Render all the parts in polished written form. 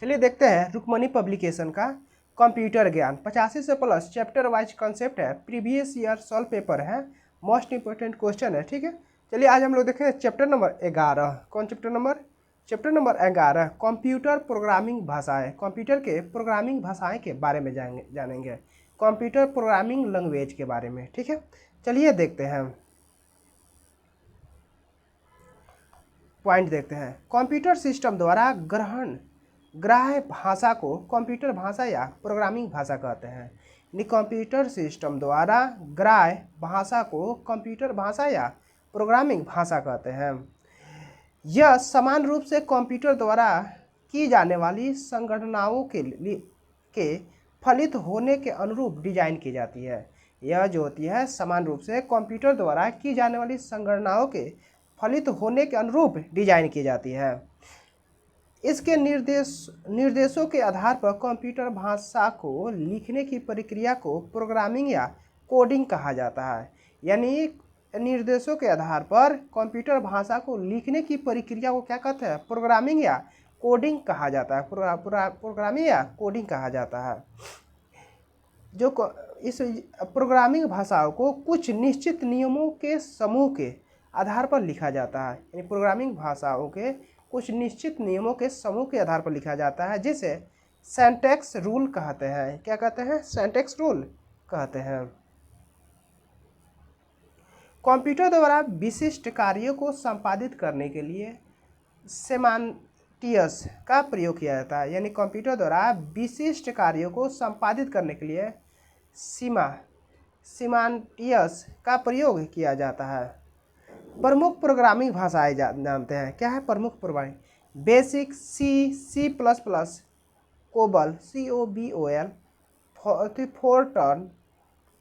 चलिए देखते हैं रुक्मणी पब्लिकेशन का कंप्यूटर ज्ञान 85 से प्लस चैप्टर वाइज कॉन्सेप्ट है, प्रीवियस ईयर सॉल्व पेपर है, मोस्ट इंपोर्टेंट क्वेश्चन है। ठीक है, चलिए आज हम लोग देखें चैप्टर नंबर 11। कौन चैप्टर नंबर 11 कंप्यूटर प्रोग्रामिंग भाषाएं। कंप्यूटर के प्रोग्रामिंग भाषाएं के बारे में जानेंगे, कंप्यूटर प्रोग्रामिंग लैंग्वेज के बारे में। ठीक है, चलिए देखते हैं पॉइंट देखते हैं। कंप्यूटर सिस्टम द्वारा ग्राह्य भाषा को कंप्यूटर भाषा या प्रोग्रामिंग भाषा कहते हैं। यानी कंप्यूटर सिस्टम द्वारा ग्राह्य भाषा को कंप्यूटर भाषा या प्रोग्रामिंग भाषा कहते हैं। यह समान रूप से कंप्यूटर द्वारा की जाने वाली संगणनाओं के फलित होने के अनुरूप डिजाइन की जाती है। यह जो होती है समान रूप से कंप्यूटर द्वारा की जाने वाली संगणनाओं के फलित होने के अनुरूप डिजाइन की जाती है। इसके निर्देशों के आधार पर कंप्यूटर भाषा को लिखने की प्रक्रिया को प्रोग्रामिंग या कोडिंग कहा जाता है। यानी निर्देशों के आधार पर कंप्यूटर भाषा को लिखने की प्रक्रिया को क्या कहते हैं, प्रोग्रामिंग या कोडिंग कहा जाता है। प्रोग्रामिंग या कोडिंग कहा जाता है। जो इस प्रोग्रामिंग भाषाओं को कुछ निश्चित नियमों के समूह के आधार पर लिखा जाता है। यानी प्रोग्रामिंग भाषाओं के कुछ निश्चित नियमों के समूह के आधार पर लिखा जाता है, जिसे सिंटैक्स रूल कहते हैं। क्या कहते हैं, सिंटैक्स रूल कहते हैं। कंप्यूटर द्वारा विशिष्ट कार्यों को संपादित करने के लिए सेमांटियस का प्रयोग किया जाता है। यानी कंप्यूटर द्वारा विशिष्ट कार्यों को संपादित करने के लिए सेमांटियस का प्रयोग किया जाता है। प्रमुख प्रोग्रामिंग भाषाएं जानते हैं। क्या है प्रमुख programming? BASIC, C plus plus, COBOL COBOL, Fortran,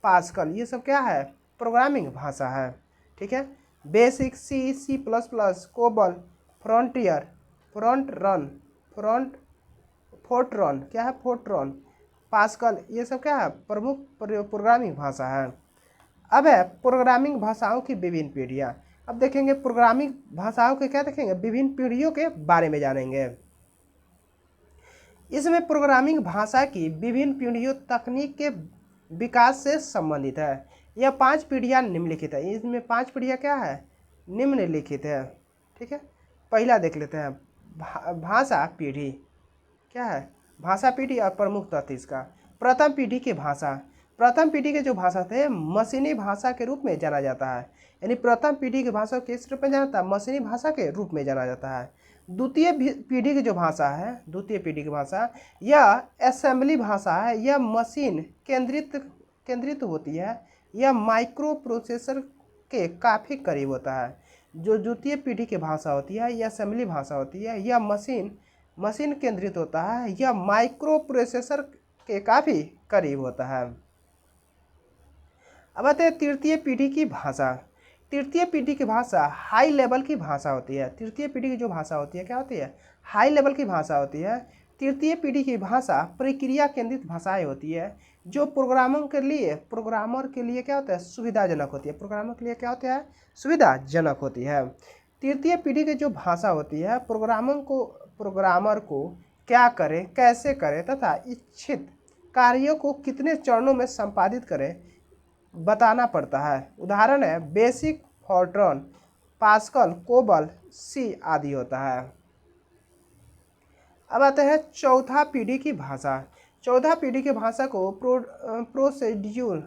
Pascal, ये सब क्या है, प्रोग्रामिंग भाषा है। ठीक है, BASIC, C plus plus, COBOL, frontier, Fortran, क्या है फोर्ट्रन, पास्कल, ये सब क्या है प्रमुख प्रोग्रामिंग भाषा है। अब है प्रोग्रामिंग भाषाओं की विभिन्न पीढ़ियाँ। अब देखेंगे प्रोग्रामिंग भाषाओं के क्या देखेंगे, विभिन्न पीढ़ियों के बारे में जानेंगे। इसमें प्रोग्रामिंग भाषा की विभिन्न पीढ़ियों तकनीक के विकास से संबंधित है। यह 5 पीढ़ियाँ निम्नलिखित है। इसमें 5 पीढ़ियाँ क्या है, निम्नलिखित है। ठीक है, पहला देख लेते हैं भाषा पीढ़ी। क्या है, भाषा पीढ़ी और प्रमुख तथ्य इसका। प्रथम पीढ़ी की भाषा। प्रथम पीढ़ी के जो भाषा थे मशीनी भाषा के रूप में जाना जाता है। यानी प्रथम पीढ़ी की भाषा किस रूप में जाना जाता है, मशीनी भाषा के रूप में जाना जाता है। द्वितीय पीढ़ी की जो भाषा है, द्वितीय पीढ़ी की भाषा, यह असेंबली भाषा है। यह मशीन केंद्रित होती है। यह माइक्रो प्रोसेसर के काफ़ी करीब होता है। जो द्वितीय पीढ़ी की भाषा होती है यह असेंबली भाषा होती है। यह मशीन केंद्रित होता है। यह माइक्रो प्रोसेसर के काफ़ी करीब होता है। अब आते हैं तृतीय पीढ़ी की भाषा। तृतीय पीढ़ी की भाषा हाई लेवल की भाषा होती है। तृतीय पीढ़ी की जो भाषा होती है क्या होती है, हाई लेवल की भाषा होती है। तृतीय पीढ़ी की भाषा प्रक्रिया केंद्रित भाषाएं होती है, जो प्रोग्रामर के लिए क्या होता है, सुविधाजनक होती है। प्रोग्रामर के लिए क्या होता है, सुविधाजनक होती है। तृतीय पीढ़ी की जो भाषा होती है प्रोग्रामर को क्या करे, कैसे करे तथा इच्छित कार्यों को कितने चरणों में संपादित करे बताना पड़ता है। उदाहरण है बेसिक, फोर्ट्रन, पास्कल, कोबल, सी आदि होता है। अब आते हैं चौथा पीढ़ी की भाषा। चौथा पीढ़ी की भाषा को प्रोसेड्यूरल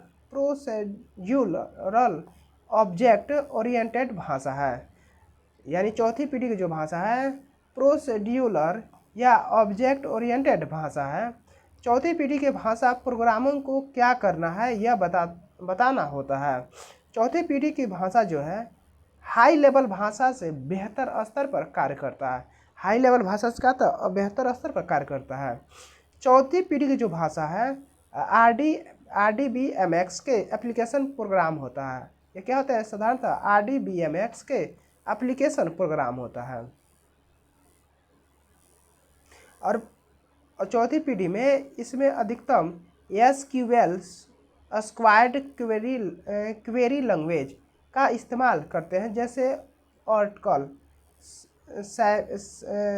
ऑब्जेक्ट ओरिएंटेड भाषा है। यानी चौथी पीढ़ी की जो भाषा है प्रोसेड्यूरल या ऑब्जेक्ट ओरिएंटेड भाषा है। चौथी पीढ़ी की भाषा प्रोग्रामर को क्या करना है यह बताना होता है। चौथी पीढ़ी की भाषा जो है हाई लेवल भाषा से बेहतर स्तर पर कार्य करता है। हाई लेवल भाषा से क्या था, बेहतर स्तर पर कार्य करता है। चौथी पीढ़ी की जो भाषा है RDBMS के एप्लीकेशन प्रोग्राम होता है। ये क्या होता है, साधारणतः RDBMS के एप्लीकेशन प्रोग्राम होता है। और चौथी पीढ़ी में इसमें अधिकतम SQL स्क्वायर्ड क्वेरी लैंग्वेज का इस्तेमाल करते हैं, जैसे ऑर्कल,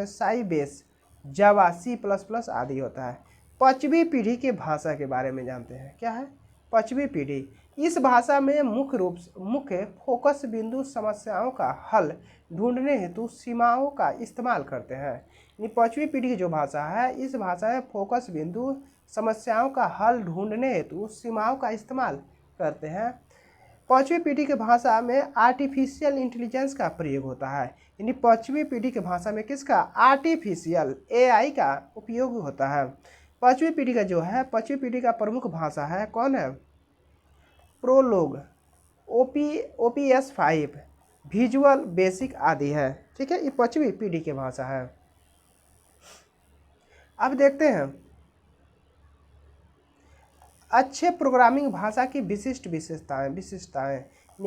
साइबेस, जावा, C++ आदि होता है। पांचवी पीढ़ी के भाषा के बारे में जानते हैं। क्या है पांचवी पीढ़ी? इस भाषा में मुख्य फोकस बिंदु समस्याओं का हल ढूंढने हेतु सीमाओं का इस्तेमाल करते हैं। यानी पांचवी पीढ़ी की जो भाषा है, इस भाषा में फोकस बिंदु समस्याओं का हल ढूंढने हेतु सीमाओं का इस्तेमाल करते हैं। पांचवी पीढ़ी की भाषा में आर्टिफिशियल इंटेलिजेंस का प्रयोग होता है। यानी पांचवी पीढ़ी की भाषा में किसका? आर्टिफिशियल AI का उपयोग होता है। पांचवी पीढ़ी का जो है, पांचवी पीढ़ी का प्रमुख भाषा है कौन है? प्रोलोग, OPS5, विजुअल बेसिक आदि है। ठीक है, ये पांचवी पीढ़ी की भाषा है। अब देखते हैं अच्छे प्रोग्रामिंग भाषा की विशिष्टताएं।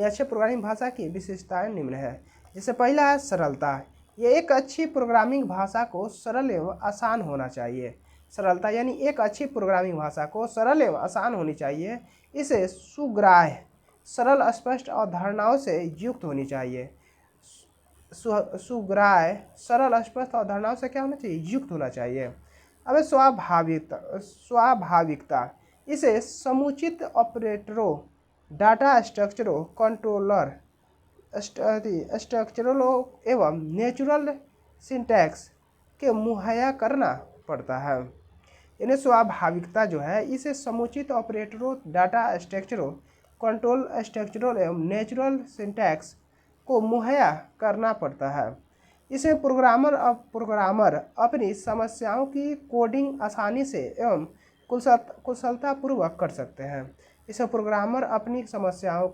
अच्छे प्रोग्रामिंग भाषा की विशिष्टताएं निम्न है। जैसे पहला है सरलता। ये एक अच्छी प्रोग्रामिंग भाषा को सरल एवं आसान होना चाहिए। सरलता यानी एक अच्छी प्रोग्रामिंग भाषा को सरल एवं आसान होनी चाहिए। इसे सुग्राह्य, सरल, स्पष्ट अवधारणाओं से युक्त होनी चाहिए। सुग्राह्य, सरल, स्पष्ट अवधारणाओं से क्या होना चाहिए? युक्त होना चाहिए। अब स्वाभाविकता, इसे समुचित ऑपरेटरों, डाटा स्ट्रक्चरों, कंट्रोलर स्ट्रक्चरों एवं नेचुरल सिंटैक्स के मुहैया करना पड़ता है। इन्हें स्वाभाविकता जो है, इसे समुचित ऑपरेटरों, डाटा स्ट्रक्चरों, कंट्रोल स्ट्रक्चरों एवं नेचुरल सिंटैक्स को मुहैया करना पड़ता है। इसे प्रोग्रामर अपनी समस्याओं की कोडिंग आसानी से एवं कुशलतापूर्वक कर सकते हैं। इसे प्रोग्रामर अपनी समस्याओं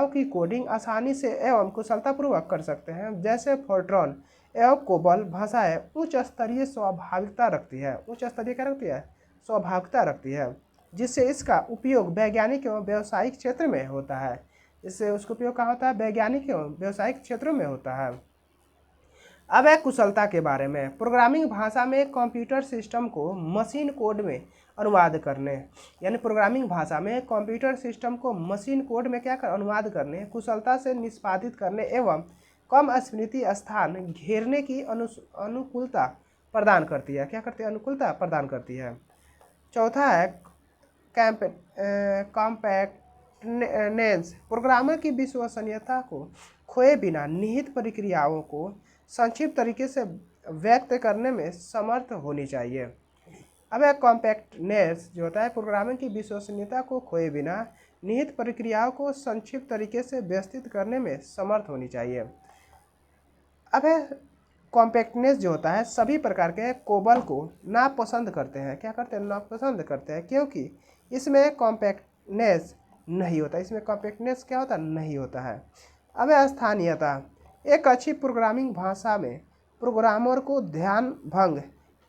की कोडिंग आसानी से एवं कुशलतापूर्वक कर सकते हैं। जैसे फोर्ट्रॉन एवं कोबल भाषाएं उच्च स्तरीय स्वाभाविकता रखती है। उच्च स्तरीय क्या रखती है? स्वाभाविकता रखती है, जिससे इसका उपयोग वैज्ञानिक एवं व्यावसायिक क्षेत्र में होता है। इससे उसका उपयोग कहाँ होता है? वैज्ञानिक एवं व्यावसायिक क्षेत्रों में होता है। अब है कुशलता के बारे में। प्रोग्रामिंग भाषा में कंप्यूटर सिस्टम को मशीन कोड में अनुवाद करने, यानी प्रोग्रामिंग भाषा में कंप्यूटर सिस्टम को मशीन कोड में क्या कर अनुवाद करने, कुशलता से निष्पादित करने एवं कम स्मृति स्थान घेरने की अनुकूलता प्रदान करती है। क्या करती है? अनुकूलता प्रदान करती है। चौथा है कॉम्पैक्टनेस। प्रोग्रामर की विश्वसनीयता को खोए बिना निहित प्रक्रियाओं को संक्षिप्त तरीके से व्यक्त करने में समर्थ होनी चाहिए। अब कॉम्पैक्टनेस जो होता है, प्रोग्रामर की विश्वसनीयता को खोए बिना निहित प्रक्रियाओं को संक्षिप्त तरीके से व्यवस्थित करने में समर्थ होनी चाहिए। अब कॉम्पैक्टनेस जो होता है, सभी प्रकार के कोबल को नापसंद करते हैं। क्या करते हैं? नापसंद करते हैं, क्योंकि इसमें कॉम्पैक्टनेस नहीं होता। इसमें कॉम्पैक्टनेस क्या होता? नहीं होता है। अब स्थानीयता। एक अच्छी प्रोग्रामिंग भाषा में प्रोग्रामर को ध्यान भंग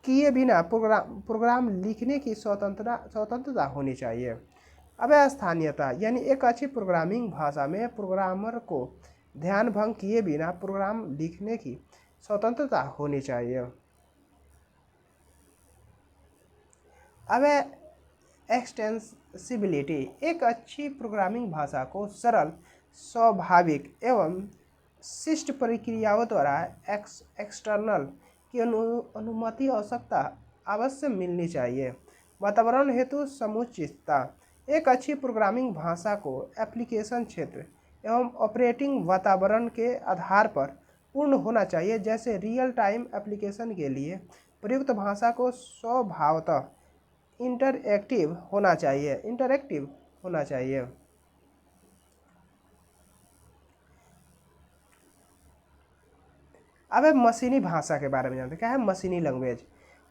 किए बिना प्रोग्राम लिखने की स्वतंत्रता होनी चाहिए। अब स्थानीयता यानी एक अच्छी प्रोग्रामिंग भाषा में प्रोग्रामर को ध्यान भंग किए बिना प्रोग्राम लिखने की स्वतंत्रता होनी चाहिए। अब एक्सटेंसिबिलिटी। एक अच्छी प्रोग्रामिंग भाषा को सरल, स्वाभाविक एवं शिष्ट प्रक्रियाओं द्वारा एक्सटर्नल की अनुमति आवश्यकता अवश्य मिलनी चाहिए। वातावरण हेतु समुचितता। एक अच्छी प्रोग्रामिंग भाषा को एप्लीकेशन क्षेत्र एवं ऑपरेटिंग वातावरण के आधार पर पूर्ण होना चाहिए। जैसे रियल टाइम एप्लीकेशन के लिए प्रयुक्त भाषा को स्वभावतः इंटरएक्टिव होना चाहिए। अब मशीनी भाषा के बारे में जानते हैं। क्या है? मशीनी लैंग्वेज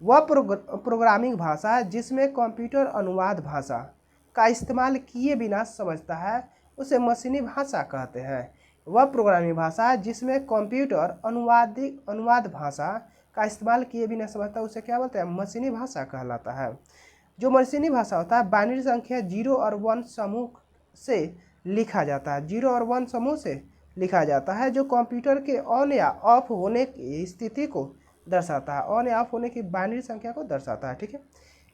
वह प्रोग्रामिंग भाषा है जिसमें कंप्यूटर अनुवाद भाषा का इस्तेमाल किए बिना समझता है, उसे मशीनी भाषा कहते हैं। वह प्रोग्रामिंग भाषा है जिसमें कंप्यूटर अनुवाद भाषा का इस्तेमाल किए बिना समझता है, उसे क्या बोलते हैं? मशीनी भाषा कहलाता है। जो मशीनी भाषा होता है, बाइनरी संख्या 0 और 1 समूह से लिखा जाता है। 0 और 1 समूह से लिखा जाता है, जो कंप्यूटर के ऑन या ऑफ होने की स्थिति को दर्शाता है। ऑन या ऑफ होने की बाइनरी संख्या को दर्शाता है। ठीक है,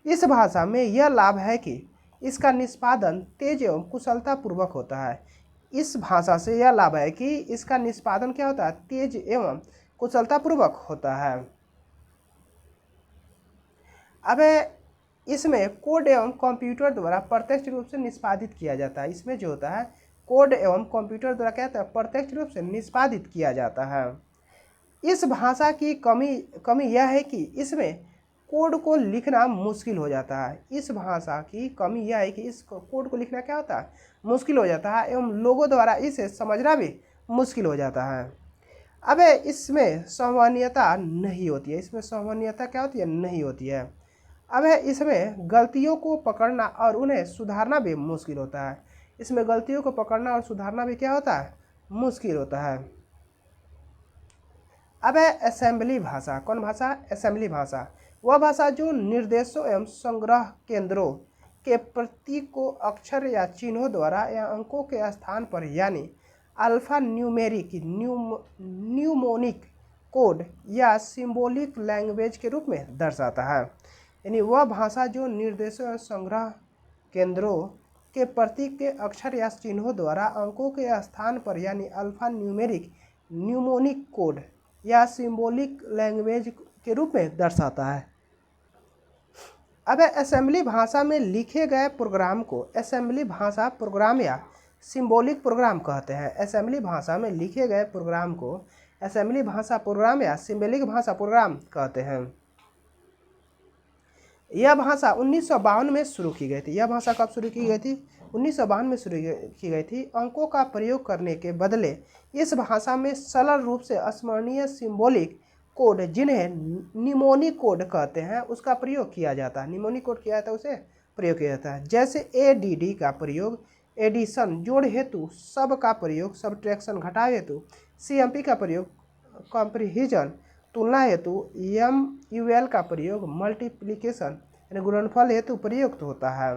इस भाषा में यह लाभ है कि इसका निष्पादन तेज एवं कुशलतापूर्वक होता है। इस भाषा से यह लाभ है कि इसका निष्पादन क्या होता है? तेज एवं कुशलतापूर्वक होता है। अब इसमें कोड एवं कंप्यूटर द्वारा प्रत्यक्ष रूप से निष्पादित किया जाता है। इसमें जो होता है कोड एवं कंप्यूटर द्वारा क्या होता है प्रत्यक्ष रूप से निष्पादित किया जाता है। इस भाषा की कमी यह है कि इसमें कोड को लिखना मुश्किल हो जाता है। इस भाषा की कमी यह है कि इस कोड को लिखना क्या होता है मुश्किल हो जाता है एवं लोगों द्वारा इसे समझना भी मुश्किल हो जाता है। अब इसमें सामान्यता नहीं होती है। इसमें सामान्यता क्या होती है नहीं होती है। अब इसमें गलतियों को पकड़ना और उन्हें सुधारना भी मुश्किल होता है। इसमें गलतियों को पकड़ना और सुधारना भी क्या होता है मुश्किल होता है। अब असेंबली भाषा। कौन भाषा? असेंबली भाषा। वह भाषा जो निर्देशों एवं संग्रह केंद्रों के प्रतीक को अक्षर या चिन्हों द्वारा या अंकों के स्थान पर यानी अल्फा न्यूमेरिक न्यूमोनिक कोड या सिंबॉलिक लैंग्वेज के रूप में दर्शाता है। यानी वह भाषा जो निर्देशों एवं संग्रह केंद्रों के प्रतीक के अक्षर या चिन्हों द्वारा अंकों के स्थान पर यानी अल्फा न्यूमेरिक न्यूमोनिक कोड या सिंबॉलिक लैंग्वेज के रूप में दर्शाता है। अब असेंबली भाषा में लिखे गए प्रोग्राम को असेंबली भाषा प्रोग्राम या सिंबॉलिक प्रोग्राम कहते हैं। असेंबली भाषा में लिखे गए प्रोग्राम को असेंबली भाषा प्रोग्राम या सिंबॉलिक भाषा प्रोग्राम कहते हैं। यह भाषा 1952 में शुरू की गई थी। यह भाषा कब शुरू की गई थी? 1952 में शुरू की गई थी। अंकों का प्रयोग करने के बदले इस भाषा में सरल रूप से स्मरणीय सिंबॉलिक कोड जिन्हें निमोनिक कोड कहते हैं उसका प्रयोग किया जाता है। निमोनिक कोड किया जाता है उसे प्रयोग किया जाता है। जैसे ADD का प्रयोग एडिशन जोड़ हेतु, सब का प्रयोग सब्ट्रैक्शन घटाव हेतु, CMP का प्रयोग कंप्रीहेंशन तुलना हेतु, MUL का प्रयोग मल्टीप्लिकेशन यानी गुणनफल हेतु प्रयुक्त होता है।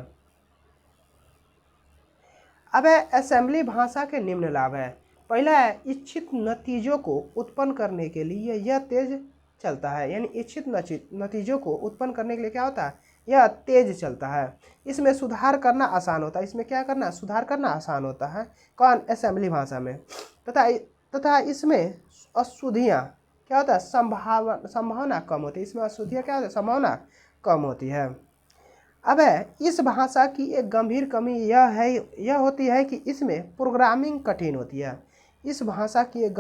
अब असेंबली भाषा के निम्न लाभ है। पहला है इच्छित नतीजों को उत्पन्न करने के लिए यह तेज चलता है। यानी इच्छित नतीजों को उत्पन्न करने के लिए क्या होता है यह तेज चलता है। इसमें सुधार करना आसान होता है। इसमें क्या करना सुधार करना आसान होता है कौन? असेंबली भाषा में। तथा इसमें अशुद्धियाँ क्या होता है संभावना कम होती है। इसमें अशुद्धियाँ क्या होता है संभावना कम होती है। अब इस भाषा की एक गंभीर कमी यह होती है कि इसमें प्रोग्रामिंग कठिन होती है। इस भाषा की एक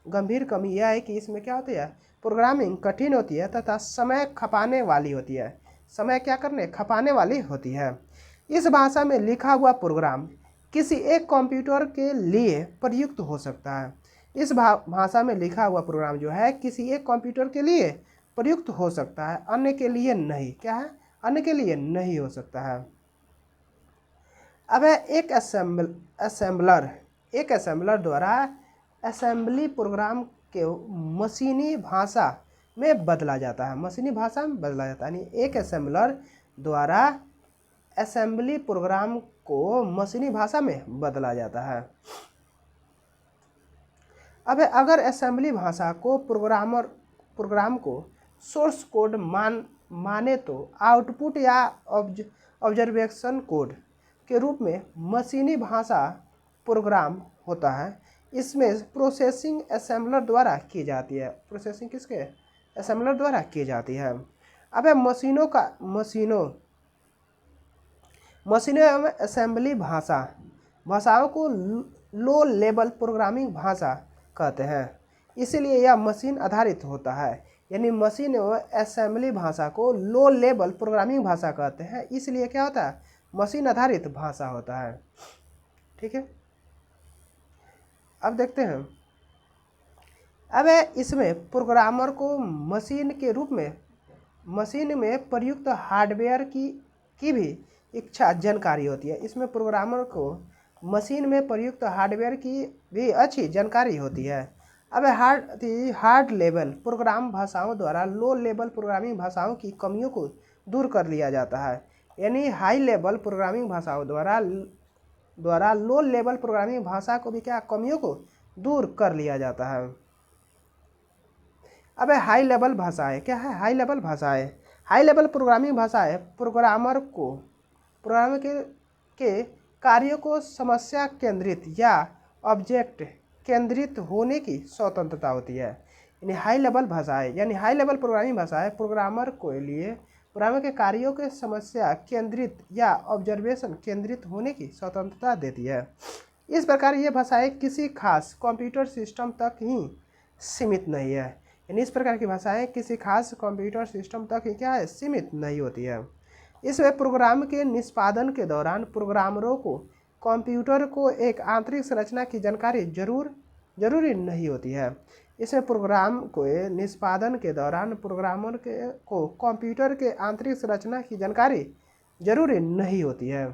गंभीर कमी यह है कि इसमें क्या होती है प्रोग्रामिंग कठिन होती है तथा समय खपाने वाली होती है। समय क्या करने खपाने वाली होती है। इस भाषा में लिखा हुआ प्रोग्राम किसी एक कंप्यूटर के लिए प्रयुक्त हो सकता है। इस भाषा में लिखा हुआ प्रोग्राम जो है किसी एक कंप्यूटर के लिए प्रयुक्त हो सकता है, अन्य के लिए नहीं। क्या है? अन्य के लिए नहीं हो सकता है। अब एक असेंबलर द्वारा असेंबली प्रोग्राम के मशीनी भाषा में बदला जाता है। मशीनी भाषा में बदला जाता है। यानी एक असेंबलर द्वारा असेंबली प्रोग्राम को मशीनी भाषा में बदला जाता है। अब अगर असेंबली भाषा को प्रोग्राम को सोर्स कोड माने तो आउटपुट या ऑब्जर्वेशन कोड के रूप में मशीनी भाषा प्रोग्राम होता है। इसमें प्रोसेसिंग असेंबलर द्वारा की जाती है। प्रोसेसिंग किसके? असेंबलर द्वारा की जाती है। अब मशीनों एवं असेंबली भाषाओं को लो लेवल प्रोग्रामिंग भाषा कहते हैं। इसीलिए यह मशीन आधारित होता है। यानी मशीन एवं असेंबली भाषा को लो लेवल प्रोग्रामिंग भाषा कहते हैं। इसलिए क्या होता है मशीन आधारित भाषा होता है। ठीक है, अब देखते हैं। अब इसमें प्रोग्रामर को मशीन में प्रयुक्त हार्डवेयर की भी इच्छा जानकारी होती है। इसमें प्रोग्रामर को मशीन में प्रयुक्त हार्डवेयर की भी अच्छी जानकारी होती है। अब हार्ड लेवल प्रोग्राम भाषाओं द्वारा लो लेवल प्रोग्रामिंग भाषाओं की कमियों को दूर कर लिया जाता है। यानी हाई लेवल प्रोग्रामिंग भाषाओं द्वारा लो लेवल प्रोग्रामिंग भाषा को भी क्या कमियों को दूर कर लिया जाता है। अब हाई लेवल भाषाएं क्या है? हाई लेवल भाषाएं हाई लेवल प्रोग्रामिंग भाषाएं प्रोग्रामर के कार्यों को समस्या केंद्रित या ऑब्जेक्ट केंद्रित होने की स्वतंत्रता होती है। यानी हाई लेवल प्रोग्रामिंग भाषाएं प्रोग्रामर के कार्यों के समस्या केंद्रित या ऑब्जर्वेशन केंद्रित होने की स्वतंत्रता देती है। इस प्रकार ये भाषाएं किसी खास कंप्यूटर सिस्टम तक ही सीमित नहीं है। यानी इस प्रकार की भाषाएं किसी खास कंप्यूटर सिस्टम तक ही क्या है, सीमित नहीं होती है। इसमें प्रोग्राम के निष्पादन के दौरान प्रोग्रामरों को कंप्यूटर को एक आंतरिक संरचना की जानकारी जरूरी नहीं होती है। इसमें प्रोग्राम के निष्पादन के दौरान प्रोग्रामर को कंप्यूटर के आंतरिक संरचना की जानकारी जरूरी नहीं होती है।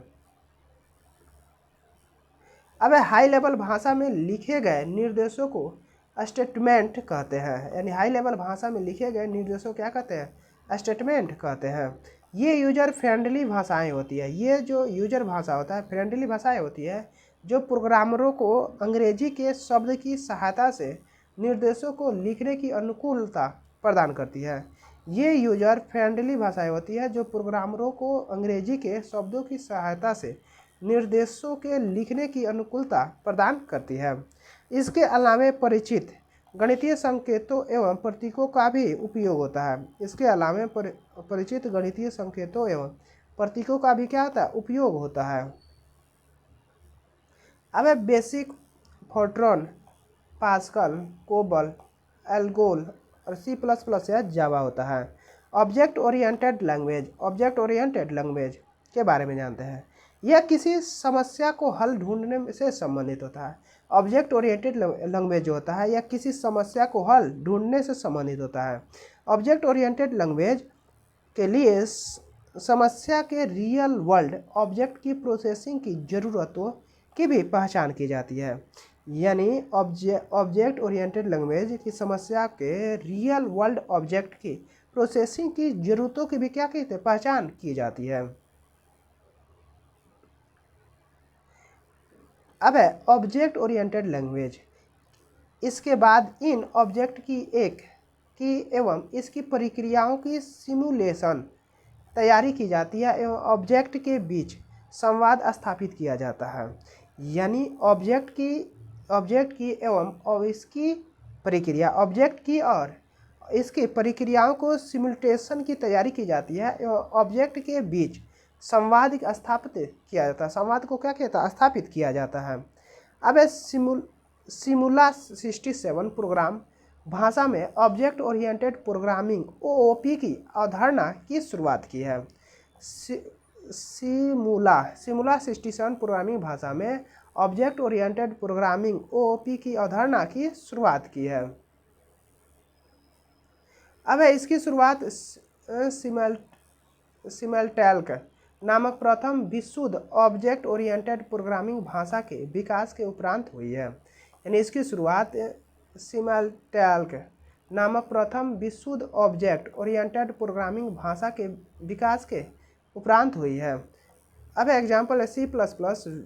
अब हाई लेवल भाषा में लिखे गए निर्देशों को स्टेटमेंट कहते हैं। यानी हाई लेवल भाषा में लिखे गए निर्देशों क्या कहते हैं, स्टेटमेंट कहते हैं। ये यूजर फ्रेंडली भाषाएं होती है। ये जो यूजर भाषा होता है, फ्रेंडली भाषाएं होती है जो प्रोग्रामरों को अंग्रेजी के शब्द की सहायता से निर्देशों को लिखने की अनुकूलता प्रदान करती है। ये यूजर फ्रेंडली भाषाएं होती है जो प्रोग्रामरों को अंग्रेजी के शब्दों की सहायता से निर्देशों के लिखने की अनुकूलता प्रदान करती है। इसके अलावा परिचित गणितीय संकेतों एवं प्रतीकों का भी उपयोग होता है। इसके अलावा परिचित गणितीय संकेतों एवं प्रतीकों का भी क्या होता है, उपयोग होता है। अब BASIC, Fortran, Pascal, COBOL, ALGOL और C++ या जावा होता है। ऑब्जेक्ट ओरिएंटेड लैंग्वेज के बारे में जानते हैं। यह किसी समस्या को हल ढूंढने से संबंधित होता है। ऑब्जेक्ट ओरिएंटेड लैंग्वेज जो होता है यह किसी समस्या को हल ढूंढने से संबंधित होता है। ऑब्जेक्ट ओरिएंटेड लैंग्वेज के लिए समस्या के रियल वर्ल्ड ऑब्जेक्ट की प्रोसेसिंग की ज़रूरतों की भी पहचान की जाती है। यानी ऑब्जेक्ट ओरिएंटेड लैंग्वेज की समस्या के रियल वर्ल्ड ऑब्जेक्ट की प्रोसेसिंग की ज़रूरतों की भी क्या कहते हैं, पहचान की जाती है। अब है ऑब्जेक्ट ओरिएंटेड लैंग्वेज। इसके बाद इन ऑब्जेक्ट की एवं इसकी प्रक्रियाओं की सिमुलेशन तैयारी की जाती है एवं ऑब्जेक्ट के बीच संवाद स्थापित किया जाता है। यानी ऑब्जेक्ट की एवं इसकी प्रक्रिया, ऑब्जेक्ट की और इसकी प्रक्रियाओं को सिमुलेशन की तैयारी की जाती है एवं ऑब्जेक्ट के बीच संवाद स्थापित किया जाता है। संवाद को क्या कहता है, स्थापित किया जाता है। अब सिमुला 67 प्रोग्राम भाषा में ऑब्जेक्ट ओरिएंटेड प्रोग्रामिंग OOP की अवधारणा की शुरुआत की है। सिमुला 67 प्रोग्रामिंग भाषा में ऑब्जेक्ट ओरिएंटेड प्रोग्रामिंग OOP की अवधारणा की शुरुआत की है। अब इसकी शुरुआत सिमल्टैल्क नामक प्रथम विशुद्ध ऑब्जेक्ट ओरिएंटेड प्रोग्रामिंग भाषा के विकास के उपरांत हुई है। यानी इसकी शुरुआत सिमल्टैल्क नामक प्रथम विशुद्ध ऑब्जेक्ट ओरिएंटेड प्रोग्रामिंग भाषा के विकास के उपरांत हुई है। अब एग्जाम्पल है C++,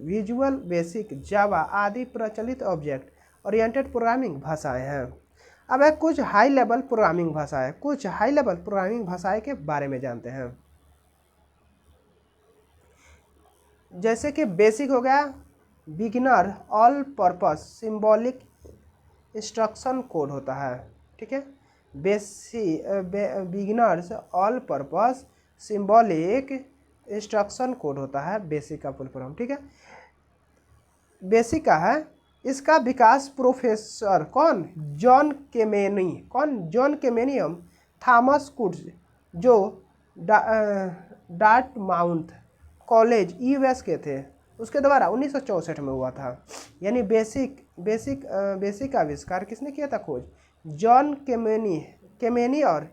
विजुअल बेसिक, जावा आदि प्रचलित ऑब्जेक्ट ओरिएंटेड प्रोग्रामिंग भाषाएं हैं। अब है कुछ हाई लेवल प्रोग्रामिंग भाषाएं के बारे में जानते हैं। जैसे कि बेसिक हो गया, beginner all purpose symbolic instruction code होता है। ठीक है, beginners all purpose symbolic instruction code होता है बेसिक का फुल फॉर्म। ठीक है, बेसिक का है। इसका विकास प्रोफेसर जॉन केमेनियम थॉमस कुड्स जो डार्टमाउथ कॉलेज US के थे, उसके द्वारा 1964 में हुआ था। यानी बेसिक का आविष्कार किसने किया था, खोज जॉन केमेनी और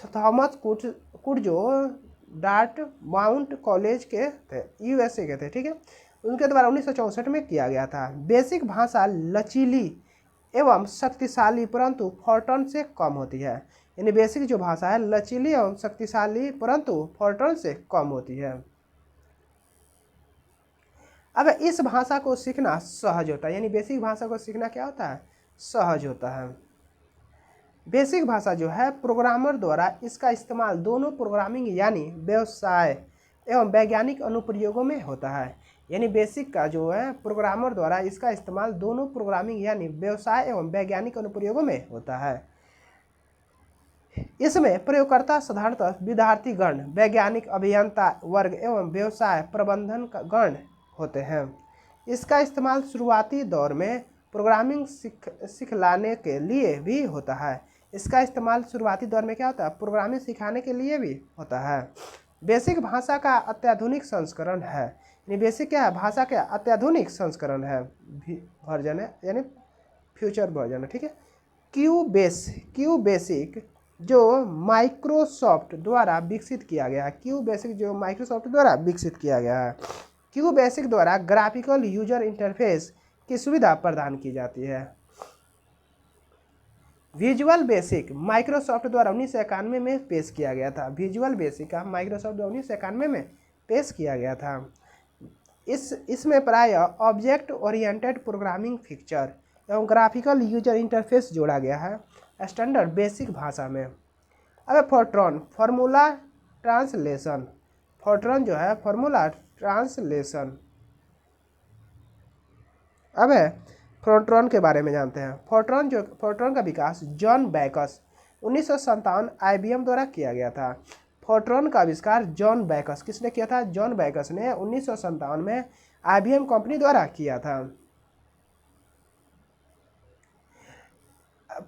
थॉमस कुड जो डार्टमाउथ कॉलेज के थे, USA के थे। ठीक है, उनके द्वारा 1964 में किया गया था। बेसिक भाषा लचीली एवं शक्तिशाली परंतु फोर्ट्रॉन से कम होती है। यानी बेसिक जो भाषा है लचीली एवं शक्तिशाली परंतु फोर्ट्रॉन से कम होती है। अब इस भाषा को सीखना सहज होता है। यानी बेसिक भाषा को सीखना क्या होता है, सहज होता है। बेसिक भाषा जो है प्रोग्रामर द्वारा इसका इस्तेमाल दोनों प्रोग्रामिंग यानी व्यवसाय एवं वैज्ञानिक अनुप्रयोगों में होता है। यानी बेसिक का जो है प्रोग्रामर द्वारा इसका इस्तेमाल दोनों प्रोग्रामिंग यानी व्यवसाय एवं वैज्ञानिक अनुप्रयोगों में होता है। इसमें प्रयोगकर्ता साधारणतः विद्यार्थीगण, वैज्ञानिक, अभियंता वर्ग एवं व्यवसाय प्रबंधन गण होते हैं। इसका इस्तेमाल शुरुआती दौर में प्रोग्रामिंग सिखलाने के लिए भी होता है। इसका इस्तेमाल शुरुआती दौर में क्या होता है? प्रोग्रामिंग सिखाने के लिए भी होता है। बेसिक भाषा का अत्याधुनिक संस्करण है। यानी बेसिक क्या है? भाषा का अत्याधुनिक संस्करण है, वर्जन है, यानी फ्यूचर वर्जन है। ठीक है। क्यू बेसिक जो माइक्रोसॉफ्ट द्वारा विकसित किया गया है, क्यू बेसिक जो माइक्रोसॉफ्ट द्वारा विकसित किया गया है। क्यू बेसिक द्वारा ग्राफिकल यूजर इंटरफेस की सुविधा प्रदान की जाती है। विजुअल बेसिक माइक्रोसॉफ्ट द्वारा 1991 में पेश किया गया था। विजुअल बेसिक का माइक्रोसॉफ्ट द्वारा 1991 में पेश किया गया था। इसमें प्रायः ऑब्जेक्ट ओरिएंटेड प्रोग्रामिंग फीचर एवं ग्राफिकल यूजर इंटरफेस जोड़ा गया है स्टैंडर्ड बेसिक भाषा में। अब फोर्ट्रॉन फार्मूला ट्रांसलेशन, फोर्ट्रॉन जो है फार्मूला ट्रांसलेशन। अब है फोर्ट्रॉन के बारे में जानते हैं। फोर्ट्रॉन का विकास जॉन बैकस 1957 IBM द्वारा किया गया था। फोर्ट्रॉन का आविष्कार जॉन बैकस किसने किया था? जॉन बैकस ने 1957 में IBM कंपनी द्वारा किया था।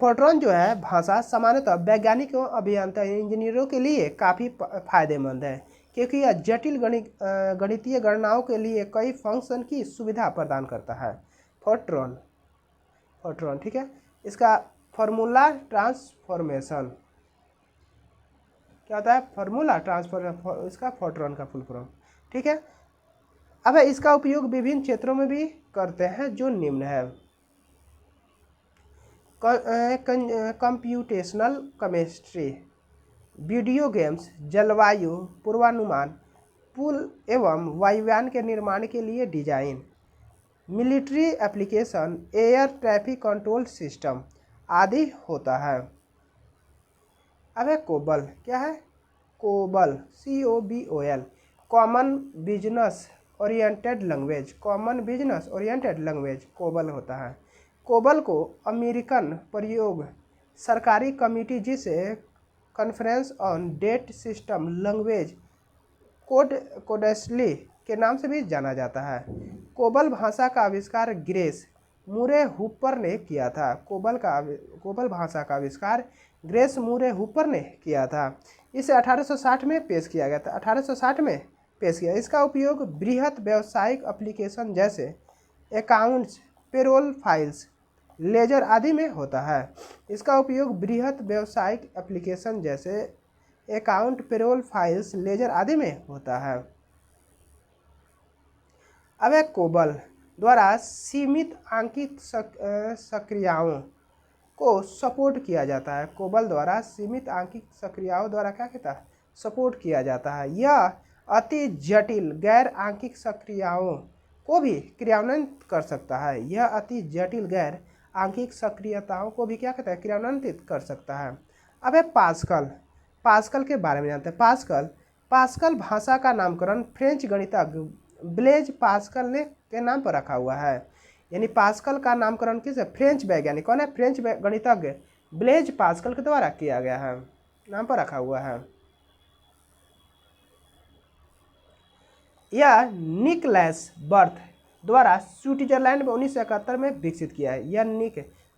फोर्ट्रॉन जो है भाषा सामान्यतः वैज्ञानिकों, अभियंता, इंजीनियरों के लिए काफ़ी फायदेमंद है, क्योंकि यह जटिल गणितीय गणनाओं के लिए कई फंक्शन की सुविधा प्रदान करता है। फोर्ट्रॉन ठीक है। इसका फार्मूला ट्रांसफॉर्मेशन क्या होता है? फार्मूला ट्रांसफॉर्मेशन, इसका फोर्ट्रॉन का फुल फॉर्म। ठीक है। अब इसका उपयोग विभिन्न क्षेत्रों में भी करते हैं जो निम्न है। कंप्यूटेशनल केमिस्ट्री, वीडियो गेम्स, जलवायु पूर्वानुमान, पुल एवं वायुयान के निर्माण के लिए design, military application, air traffic control system आदि होता है। अब है कोबल, क्या है? Cobble COBOL, common business oriented language, common business oriented language cobble होता है। कोबल को अमेरिकन प्रयोग सरकारी कमेटी जिसे conference on date system language कोडेस्ली के नाम से भी जाना जाता है। कोबल भाषा का आविष्कार ग्रेस मूरे हुपर ने किया था। कोबल भाषा का आविष्कार ग्रेस मूरे हुपर ने किया था। इसे 1860 में पेश किया गया था। 1860 में पेश किया। इसका उपयोग बृहत व्यावसायिक एप्लीकेशन जैसे अकाउंट्स, पेरोल फाइल्स, लेजर आदि में होता है। इसका उपयोग बृहत व्यावसायिक एप्लीकेशन जैसे अकाउंट, पेरोल फाइल्स, लेजर आदि में होता है। अब एक कोबल द्वारा सीमित आंकिक सक्रियाओं को सपोर्ट किया जाता है। कोबल द्वारा सीमित आंकिक सक्रियाओं द्वारा क्या कहता है? सपोर्ट किया जाता है। यह अति जटिल गैर आंकिक सक्रियाओं को भी क्रियान्वित कर सकता है। यह अति जटिल गैर आंकिक सक्रियताओं को भी क्या कहता है? क्रियान्वित कर सकता है। अब है पास्कल के बारे में जानते हैं। पास्कल भाषा का नामकरण फ्रेंच गणितज्ञ ब्लेज पास्कल ने के नाम पर रखा हुआ है। यानी पास्कल का नामकरण किस? फ्रेंच वैज्ञानिक कौन है? फ्रेंच गणितज्ञ ब्लेज पास्कल के द्वारा किया गया है, नाम पर रखा हुआ है। यह निकलस बर्थ द्वारा स्विट्जरलैंड में 1971 में विकसित किया है। यह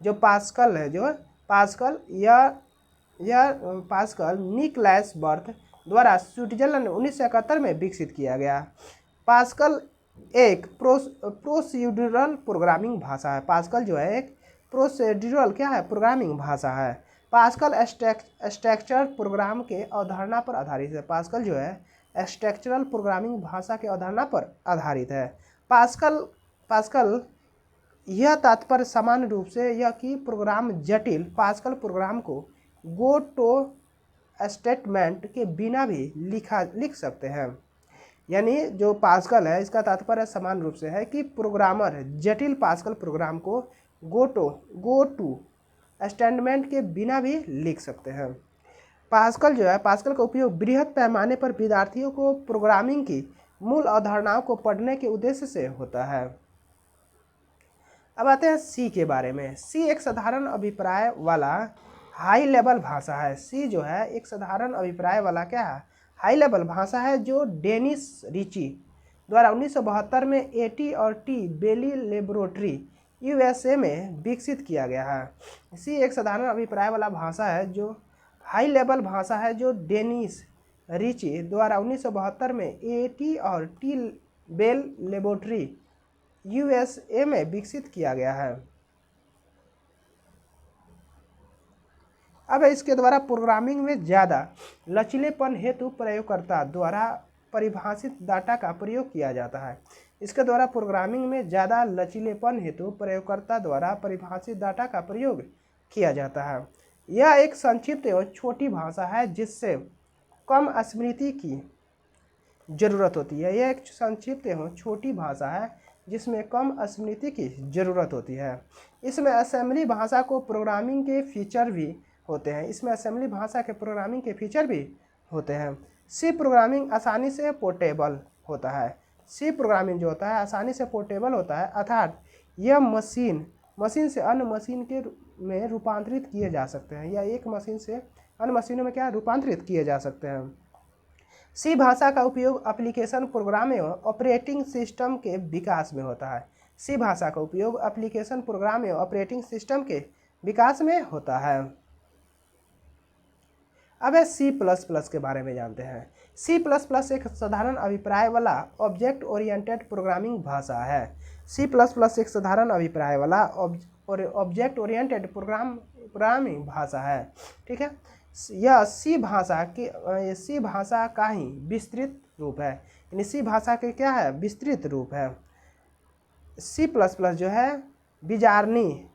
जो पास्कल है, जो पास्कल यह पास्कल निकलस बर्थ द्वारा स्विट्जरलैंड 1971 में विकसित किया गया। पास्कल एक प्रोसीड्यूरल प्रोग्रामिंग भाषा है। पास्कल जो है एक प्रोसीड्यूरल क्या है? प्रोग्रामिंग भाषा है। पास्कल स्ट्रक्चर प्रोग्राम के अवधारणा पर आधारित है। पास्कल जो है स्ट्रक्चरल प्रोग्रामिंग भाषा के अवधारणा पर आधारित है। पास्कल यह तात्पर्य सामान्य रूप से यह कि प्रोग्राम जटिल पास्कल प्रोग्राम को गो टू स्टेटमेंट के बिना भी लिख सकते हैं। यानी जो पास्कल है इसका तात्पर्य समान रूप से है कि प्रोग्रामर जटिल पास्कल प्रोग्राम को गो टू स्टेटमेंट के बिना भी लिख सकते हैं। पास्कल जो है, पास्कल का उपयोग बृहत पैमाने पर विद्यार्थियों को प्रोग्रामिंग की मूल अवधारणाओं को पढ़ने के उद्देश्य से होता है। अब आते हैं सी के बारे में। सी एक साधारण अभिप्राय वाला हाई लेवल भाषा है। सी जो है एक साधारण अभिप्राय वाला क्या है, हाई लेवल भाषा है, जो डेनिस रिची द्वारा 1972 में एटी और टी बेली लेबोरेटरी यूएसए में विकसित किया गया है। सी एक साधारण अभिप्राय वाला भाषा है, जो हाई लेवल भाषा है, जो डेनिस रिची द्वारा 1972 में एटी और टी बेल लेबोरेटरी यूएसए में विकसित किया गया है। अब इसके द्वारा प्रोग्रामिंग में ज़्यादा लचीलेपन हेतु प्रयोगकर्ता द्वारा परिभाषित डाटा का प्रयोग किया जाता है। इसके द्वारा प्रोग्रामिंग में ज़्यादा लचीलेपन हेतु प्रयोगकर्ता द्वारा परिभाषित डाटा का प्रयोग किया जाता है। यह एक संक्षिप्त एवं छोटी भाषा है जिससे कम स्मृति की जरूरत होती है। यह एक संक्षिप्त एवं छोटी भाषा है जिसमें कम स्मृति की जरूरत होती है। इसमें असेंबली भाषा को प्रोग्रामिंग के फीचर भी होते हैं। इसमें असेंबली भाषा के प्रोग्रामिंग के फीचर भी होते हैं। सी प्रोग्रामिंग आसानी से पोर्टेबल होता है। सी प्रोग्रामिंग जो होता है आसानी से पोर्टेबल होता है, अर्थात यह मशीन से अन्य मशीन के में रूपांतरित किए जा सकते हैं, या एक मशीन से अन्य मशीनों में क्या रूपांतरित किए जा सकते हैं। सी भाषा का उपयोग एप्लीकेशन प्रोग्राम एवं ऑपरेटिंग सिस्टम के विकास में होता है। सी भाषा का उपयोग एप्लीकेशन प्रोग्राम एवं ऑपरेटिंग सिस्टम के विकास में होता है। अब सी प्लस प्लस के बारे में जानते हैं। सी प्लस प्लस एक साधारण अभिप्राय वाला ऑब्जेक्ट ओरिएंटेड प्रोग्रामिंग भाषा है। सी प्लस प्लस एक साधारण अभिप्राय वाला ऑब्जेक्ट ओरिएंटेड प्रोग्रामिंग भाषा है। ठीक है, यह सी भाषा का ही विस्तृत रूप है। यानी सी भाषा के क्या है, विस्तृत रूप है। सी प्लस प्लस जो है बिजार्नी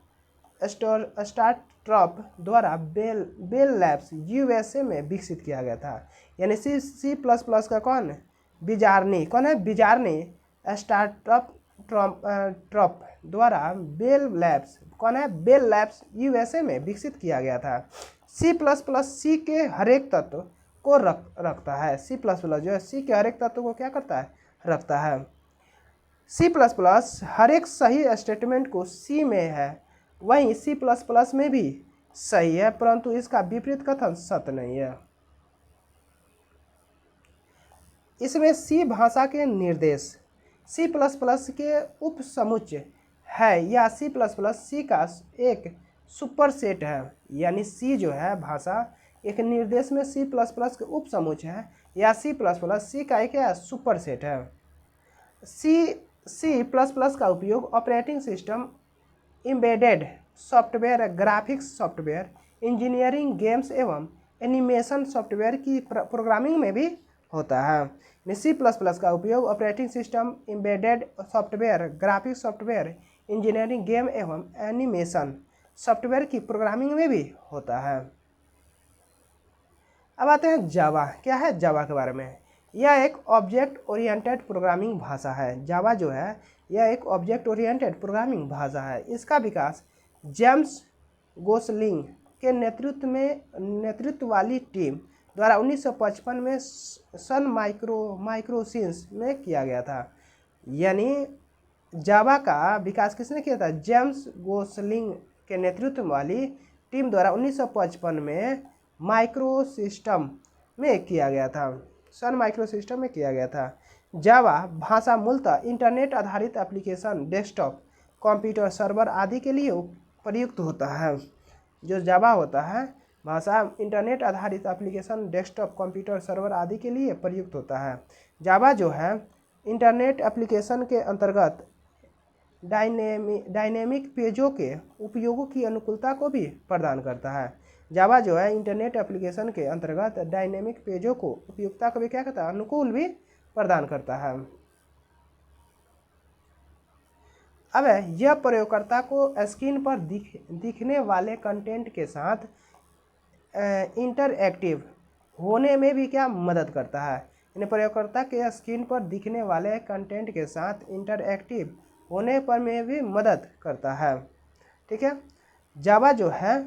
स्टार्टअप द्वारा बेल लैब्स यूएसए में विकसित किया गया था। यानी सी प्लस प्लस का कौन है, बिजार्नी स्टार्टअप द्वारा बेल लैब्स यूएसए में विकसित किया गया था। सी प्लस प्लस सी के हरेक तत्व को रखता है। सी प्लस प्लस जो है सी के हरेक तत्व को क्या करता है, रखता है। सी प्लस प्लस हर एक सही स्टेटमेंट को सी में है, वहीं सी प्लस प्लस में भी सही है, परंतु इसका विपरीत कथन सत्य नहीं है। इसमें सी भाषा के निर्देश सी प्लस प्लस के उपसमुच्चय है, या सी प्लस प्लस सी का एक सुपरसेट है। यानी सी जो है भाषा एक निर्देश में सी प्लस प्लस के उपसमुच्चय है, या सी प्लस प्लस सी का एक सुपरसेट है। सी प्लस प्लस का उपयोग operating system, embedded software, graphics software, engineering, games एवं एनिमेशन सॉफ्टवेयर की प्रोग्रामिंग में भी होता है। सी प्लस प्लस का उपयोग operating system, embedded software, graphics software, engineering, game एवं एनिमेशन सॉफ्टवेयर की प्रोग्रामिंग में भी होता है। अब आते हैं जावा। क्या है जावा के बारे में। यह एक ऑब्जेक्ट ओरिएंटेड प्रोग्रामिंग भाषा है। जावा जो है यह एक ऑब्जेक्ट ओरिएंटेड प्रोग्रामिंग भाषा है। इसका विकास जेम्स गोसलिंग के नेतृत्व वाली टीम द्वारा 1955 में सन माइक्रोसिंस में किया गया था। यानी जावा का विकास किसने किया था, जेम्स गोसलिंग के नेतृत्व वाली टीम द्वारा 1955 में माइक्रोसिस्टम में किया गया था, सन माइक्रोसिस्टम में किया गया था। जावा भाषा मूलतः इंटरनेट आधारित एप्लीकेशन, डेस्कटॉप, कंप्यूटर, सर्वर आदि के लिए प्रयुक्त होता है। जो जावा होता है भाषा इंटरनेट आधारित एप्लीकेशन, डेस्कटॉप, कंप्यूटर, सर्वर आदि के लिए प्रयुक्त होता है। जावा जो है इंटरनेट एप्लीकेशन के अंतर्गत डायनेमिक पेजों के उपयोगों की अनुकूलता को भी प्रदान करता है। जावा जो है इंटरनेट एप्लीकेशन के अंतर्गत डायनेमिक पेजों को उपयोगिता को भी क्या करता है, अनुकूल भी प्रदान करता है। अब यह प्रयोगकर्ता को स्क्रीन पर दिखने वाले कंटेंट के साथ इंटरएक्टिव होने में भी क्या मदद करता है। यानी प्रयोगकर्ता के स्क्रीन पर दिखने वाले कंटेंट के साथ इंटरएक्टिव होने पर में भी मदद करता है। ठीक है, जावा जो है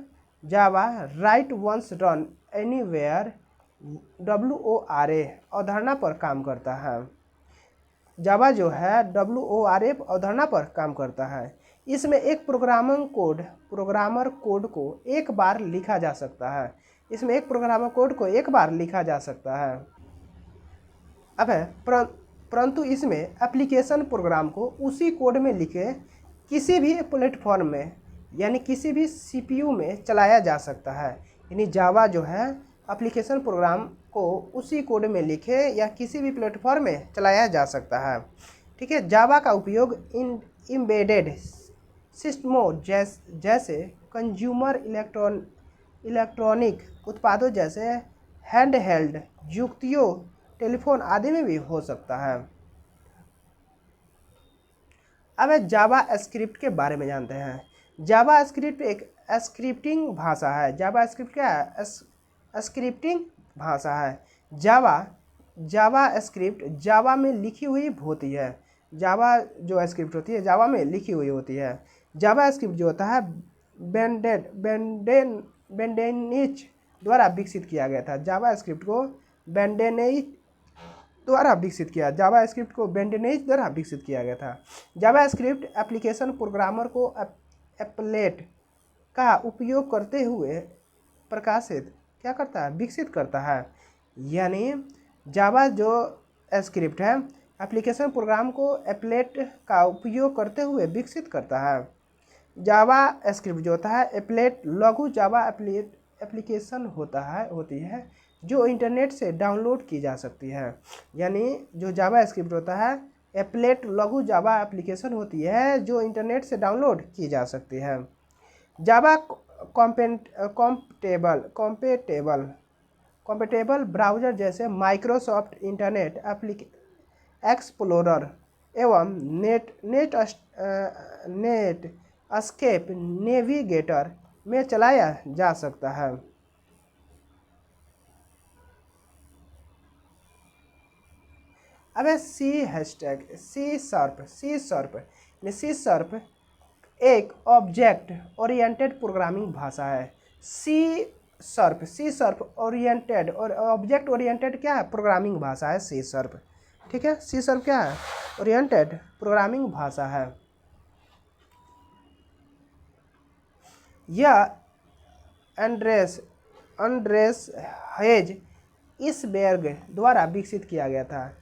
Java write once run anywhere WORA अवधारणा पर काम करता है। जावा जो है WORA अवधारणा पर काम करता है। इसमें एक प्रोग्रामर कोड को एक बार लिखा जा सकता है। इसमें एक प्रोग्रामर कोड को एक बार लिखा जा सकता है। अब है परंतु इसमें एप्लीकेशन प्रोग्राम को उसी कोड में लिखे किसी भी प्लेटफॉर्म में यानी किसी भी सीपीयू में चलाया जा सकता है। यानी जावा जो है एप्लीकेशन प्रोग्राम को उसी कोड में लिखे या किसी भी प्लेटफॉर्म में चलाया जा सकता है। ठीक है। जावा का उपयोग एम्बेडेड सिस्टमों जैसे कंज्यूमर इलेक्ट्रॉनिक उत्पादों जैसे हैंडहेल्ड युक्तियों टेलीफोन आदि में भी हो सकता है। अब जावा स्क्रिप्ट के बारे में जानते हैं। जावा स्क्रिप्ट एक स्क्रिप्टिंग भाषा है। जावा स्क्रिप्ट क्या है? स्क्रिप्टिंग भाषा है। जावा स्क्रिप्ट जावा में लिखी हुई होती है। जावा जो स्क्रिप्ट होती है जावा में लिखी हुई होती है। जावा स्क्रिप्ट जो होता है बेंडेनिच द्वारा विकसित किया गया था। जावा स्क्रिप्ट को बेंडेनिच द्वारा विकसित किया गया था। जावा स्क्रिप्ट एप्लीकेशन प्रोग्रामर को एप्लेट का उपयोग करते हुए विकसित करता है। यानी जावा जो स्क्रिप्ट है एप्लीकेशन प्रोग्राम को एप्लेट का उपयोग करते हुए विकसित करता है। जावा स्क्रिप्ट जो होता है एप्लेट लघु जावा एप्लीकेशन होती है जो इंटरनेट से डाउनलोड की जा सकती है। यानी जो जावा स्क्रिप्ट होता है एप्लेट लघु जावा एप्लीकेशन होती है जो इंटरनेट से डाउनलोड की जा सकती है। जावा कॉम्पेटेबल ब्राउज़र जैसे माइक्रोसॉफ्ट इंटरनेट एक्सप्लोरर एवं नेटस्केप नेविगेटर में चलाया जा सकता है। अब सी शार्प एक ऑब्जेक्ट ओरिएंटेड प्रोग्रामिंग भाषा है। सी शार्प ओरिएंटेड और ऑब्जेक्ट ओरिएंटेड क्या है? प्रोग्रामिंग भाषा है सी शार्प। ठीक है। सी शार्प क्या है? ओरिएंटेड प्रोग्रामिंग भाषा है। यह एंड्रेस हेज इसबर्ग द्वारा विकसित किया गया था।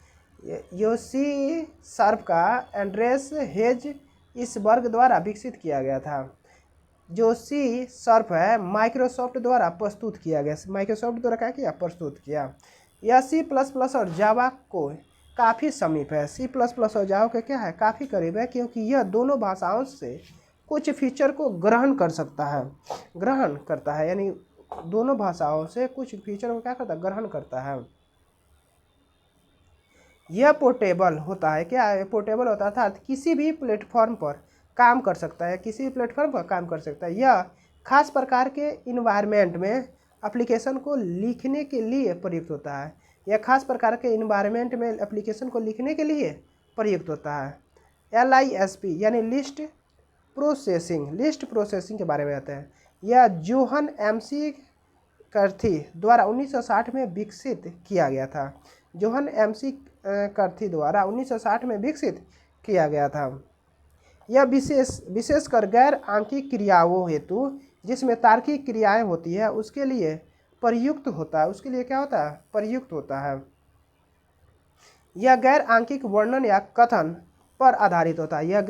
यो सी शार्प का एंड्रेस हेज इसबर्ग द्वारा विकसित किया गया था। जो सी शार्प है माइक्रोसॉफ्ट द्वारा प्रस्तुत किया गया। माइक्रोसॉफ्ट द्वारा क्या किया? प्रस्तुत किया। यह C++ और जावा को काफ़ी समीप है। C++ और जावा के क्या है? काफ़ी करीब है, क्योंकि यह दोनों भाषाओं से कुछ फीचर को ग्रहण करता है। यानी दोनों भाषाओं से कुछ फीचर को क्या करता है? ग्रहण करता है। यह पोर्टेबल होता है। क्या है? पोर्टेबल होता है अर्थात किसी भी प्लेटफॉर्म पर काम कर सकता है। यह खास प्रकार के इन्वायरमेंट में एप्लीकेशन को लिखने के लिए प्रयुक्त होता है। LISP यानी लिस्ट प्रोसेसिंग के बारे में आते हैं। यह जोहन MC कर्थी द्वारा 1960 में विकसित किया गया था। जोहन MC कर्थी द्वारा 1960 में विकसित किया गया था। यह विशेषकर गैर आंकिक क्रियाओं हेतु जिसमें तार्किक क्रियाएं होती है उसके लिए प्रयुक्त होता है। प्रयुक्त होता है। यह गैर आंकिक वर्णन या कथन पर आधारित होता है।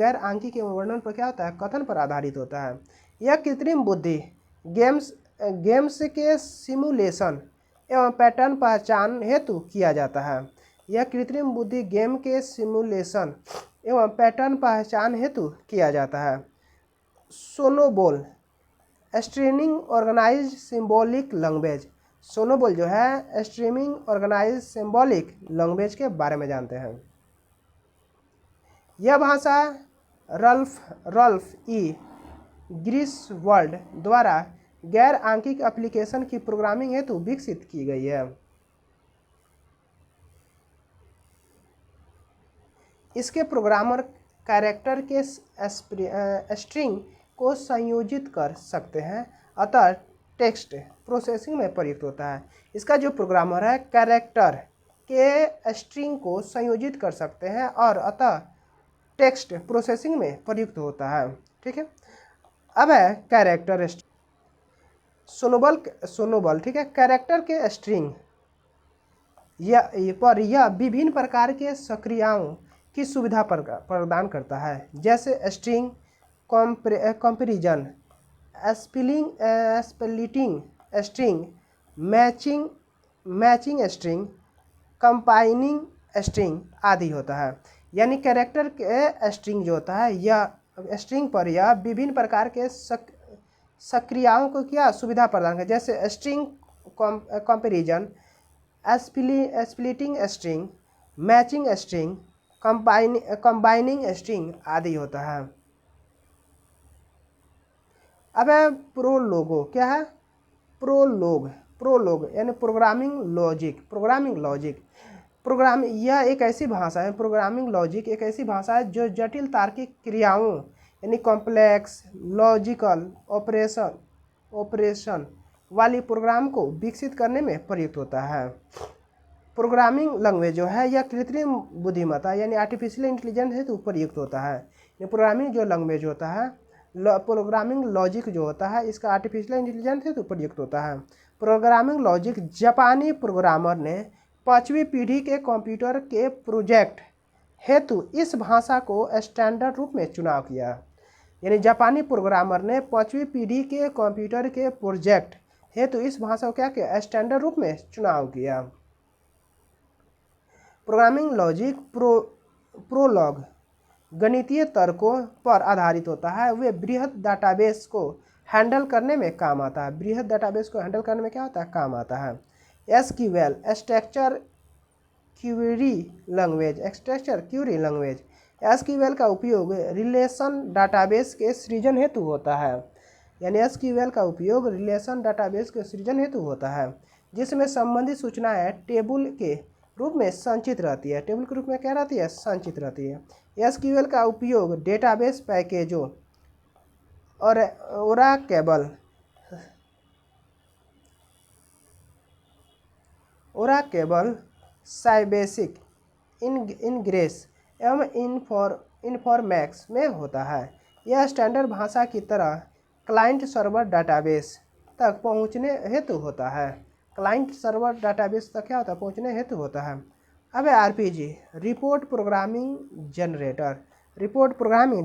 कथन पर आधारित होता है। यह कृत्रिम बुद्धि गेम्स के सिमुलेशन एवं पैटर्न पहचान हेतु किया जाता है। यह कृत्रिम बुद्धि गेम के सिमुलेशन एवं पैटर्न पहचान हेतु किया जाता है। सोनोबोल स्ट्रीमिंग ऑर्गेनाइज्ड सिंबॉलिक लैंग्वेज। सोनोबोल जो है स्ट्रीमिंग ऑर्गेनाइज्ड सिंबॉलिक लैंग्वेज के बारे में जानते हैं। यह भाषा रल्फ ई ग्रिसवॉल्ड द्वारा गैर आंकिक एप्लीकेशन की प्रोग्रामिंग हेतु विकसित की गई है। इसके प्रोग्रामर कैरेक्टर के स्ट्रिंग को संयोजित कर सकते हैं, अतः टेक्स्ट प्रोसेसिंग में प्रयुक्त होता है। इसका जो प्रोग्रामर है कैरेक्टर के स्ट्रिंग को संयोजित कर सकते हैं और अतः टेक्स्ट प्रोसेसिंग में प्रयुक्त होता है। ठीक है। अब है कैरेक्टर सोनोबल, ठीक है। कैरेक्टर के स्ट्रिंग यह विभिन्न प्रकार के सक्रियाओं की सुविधा प्रदान करता है, जैसे string comparison, splitting string, matching string, combining string आदि होता है। यानी कैरेक्टर के स्ट्रिंग जो होता है यह स्ट्रिंग पर यह विभिन्न प्रकार के सक्रियाओं को क्या सुविधा प्रदान करता है, जैसे string comparison, splitting string, matching string, combining string आदि होता है। अब है प्रोलोगो, क्या है? प्रोलोग यानी प्रोग्रामिंग लॉजिक यह एक ऐसी भाषा है, प्रोग्रामिंग लॉजिक एक ऐसी भाषा है जो जटिल तार्किक क्रियाओं यानी कॉम्प्लेक्स लॉजिकल ऑपरेशन वाली प्रोग्राम को विकसित करने में प्रयुक्त होता है। प्रोग्रामिंग लैंग्वेज जो है यह कृत्रिम बुद्धिमत्ता यानी आर्टिफिशियल इंटेलिजेंस हेतु प्रयुक्त होता है। ये प्रोग्रामिंग जो लैंग्वेज होता है, प्रोग्रामिंग लॉजिक जो होता है, इसका आर्टिफिशियल इंटेलिजेंस हेतु प्रयुक्त होता है। प्रोग्रामिंग लॉजिक जापानी प्रोग्रामर ने 5वीं पीढ़ी के कंप्यूटर के प्रोजेक्ट हेतु इस भाषा को स्टैंडर्ड रूप में चुनाव किया। यानी जापानी प्रोग्रामर ने 5वीं पीढ़ी के कंप्यूटर के प्रोजेक्ट हेतु इस भाषा को क्या किया? स्टैंडर्ड रूप में चुनाव किया। प्रोग्रामिंग लॉजिक प्रोलॉग गणितीय तर्कों पर आधारित होता है। वे बृहद डाटाबेस को हैंडल करने में काम आता है। बृहद डाटाबेस को हैंडल करने में क्या होता है? काम आता है। SQL structure Curie language, SQL का उपयोग रिलेशन डाटाबेस के सृजन हेतु होता है। यानी एसक्यूएल का उपयोग रिलेशन डाटाबेस के सृजन हेतु होता है, जिसमें संबंधित सूचनाएं टेबल के रूप में संचित रहती है। टेबल के रूप में क्या रहती है? संचित रहती है। एसक्यूएल का उपयोग डेटाबेस पैकेजों और ओराकेबल साइबेसिक इनग्रेस एवं इन्फॉर्मैक्स में होता है। यह स्टैंडर्ड भाषा की तरह क्लाइंट सर्वर डाटाबेस तक पहुंचने हेतु होता है। क्लाइंट सर्वर डाटाबेस तक क्या होता है? पहुंचने हेतु होता है। अब है आरपीजी रिपोर्ट प्रोग्रामिंग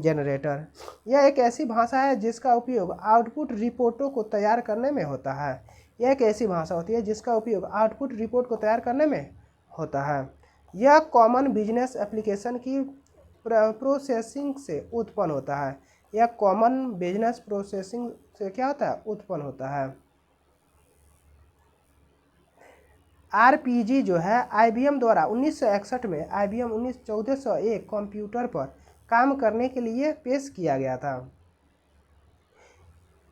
जनरेटर। यह एक ऐसी भाषा है जिसका उपयोग आउटपुट रिपोर्टों को तैयार करने में होता है। यह एक ऐसी भाषा होती है जिसका उपयोग आउटपुट रिपोर्ट को तैयार करने में होता है। यह कॉमन बिजनेस एप्लीकेशन की प्रोसेसिंग से उत्पन्न होता है। यह कॉमन बिजनेस प्रोसेसिंग से क्या होता है? उत्पन्न होता है। आरपीजी जो है आईबीएम द्वारा 1961 में आईबीएम 1401 कंप्यूटर पर काम करने के लिए पेश किया गया था।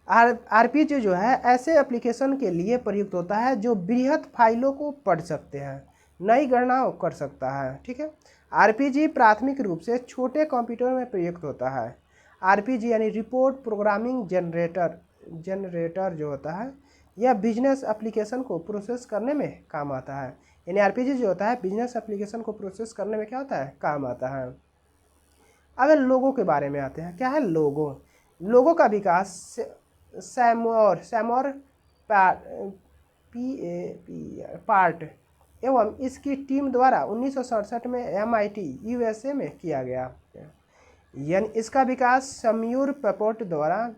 आरपीजी जो है ऐसे एप्लीकेशन के लिए प्रयुक्त होता है जो बृहद फाइलों को पढ़ सकते हैं, नई गणनाओं कर सकता है। ठीक है। आरपीजी प्राथमिक रूप से छोटे कंप्यूटर में प्रयुक्त होता है। आरपीजी यानी रिपोर्ट प्रोग्रामिंग जनरेटर जो होता है यह बिजनेस एप्लीकेशन को प्रोसेस करने में काम आता है। यानी आरपीजी जो होता है बिजनेस एप्लीकेशन को प्रोसेस करने में क्या होता है? काम आता है। अब लोगो के बारे में आते हैं। क्या है लोगो का विकास सैमोर पार्ट एवं इसकी टीम द्वारा 1967 में MIT USA में किया गया। यानी इसका विकास समयूर पपोर्ट द्वारा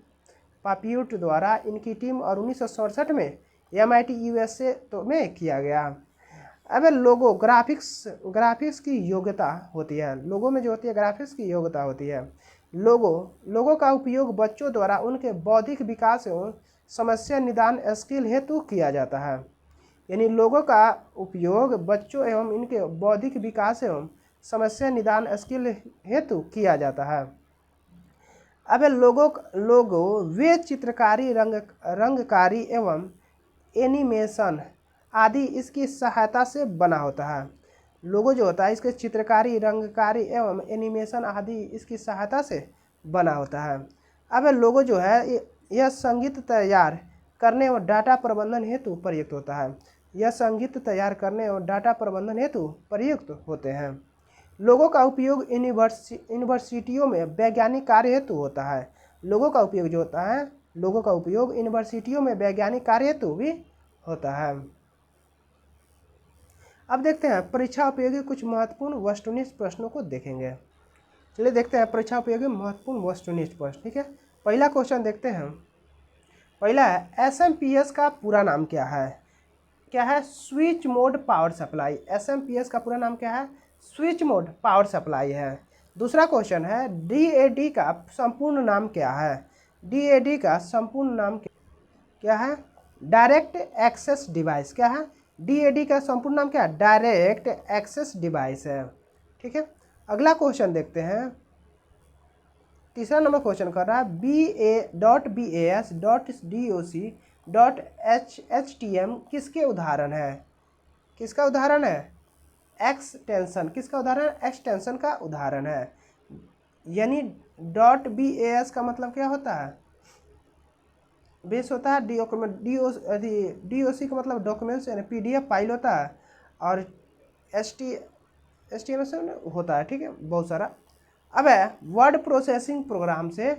इनकी टीम और 1967 में MIT USA में किया गया। अब लोगो ग्राफिक्स की योग्यता होती है। लोगो में जो होती है ग्राफिक्स की योग्यता होती है। लोगो का उपयोग बच्चों द्वारा उनके बौद्धिक विकास एवं समस्या निदान स्किल हेतु किया जाता है। यानी लोगों का उपयोग बच्चों एवं इनके बौद्धिक विकास एवं समस्या निदान स्किल हेतु किया जाता है। अब लोगो वे चित्रकारी रंगकारी एवं एनिमेशन आदि इसकी सहायता से बना होता है। लोगो जो होता है इसके चित्रकारी रंगकारी एवं एनिमेशन आदि इसकी सहायता से बना होता है। अब लोगो जो है यह संगीत तैयार करने और डाटा प्रबंधन हेतु प्रयुक्त होता है। यह संगीत तैयार करने और डाटा प्रबंधन हेतु प्रयुक्त होते हैं। लोगों का उपयोग यूनिवर्सिटियों में वैज्ञानिक कार्य हेतु होता है। लोगों का उपयोग जो होता है, लोगों का उपयोग यूनिवर्सिटियों में वैज्ञानिक कार्य हेतु भी होता है। अब देखते हैं परीक्षा उपयोगी कुछ महत्वपूर्ण वस्तुनिष्ठ प्रश्नों को देखेंगे। चलिए देखते हैं परीक्षा उपयोगी महत्वपूर्ण वस्तुनिष्ठ प्रश्न। ठीक है, पहला क्वेश्चन देखते हैं। पहला है एसएमपीएस का पूरा नाम क्या है? क्या है? Switch mode power supply. SMPS का पूरा नाम क्या है? स्विच मोड पावर सप्लाई है। दूसरा क्वेश्चन है डीएडी का संपूर्ण नाम क्या है? डीएडी का संपूर्ण नाम क्या है? Direct access device. क्या है? डीएडी का संपूर्ण नाम क्या है? डायरेक्ट एक्सेस डिवाइस है। ठीक है, अगला क्वेश्चन देखते हैं। तीसरा नंबर क्वेश्चन कर रहा है BA.BAS.DOC.HTM किसके उदाहरण है? किसका उदाहरण है? एक्सटेंशन। किसका उदाहरण है? एक्सटेंशन का उदाहरण है। यानी .BAS का मतलब क्या होता है? बेस होता है डॉक्यूमेंट, DOC का मतलब डॉक्यूमेंट्स यानी PDF फाइल होता है, और HTML होता है। ठीक है, बहुत सारा। अब है वर्ड प्रोसेसिंग प्रोग्राम से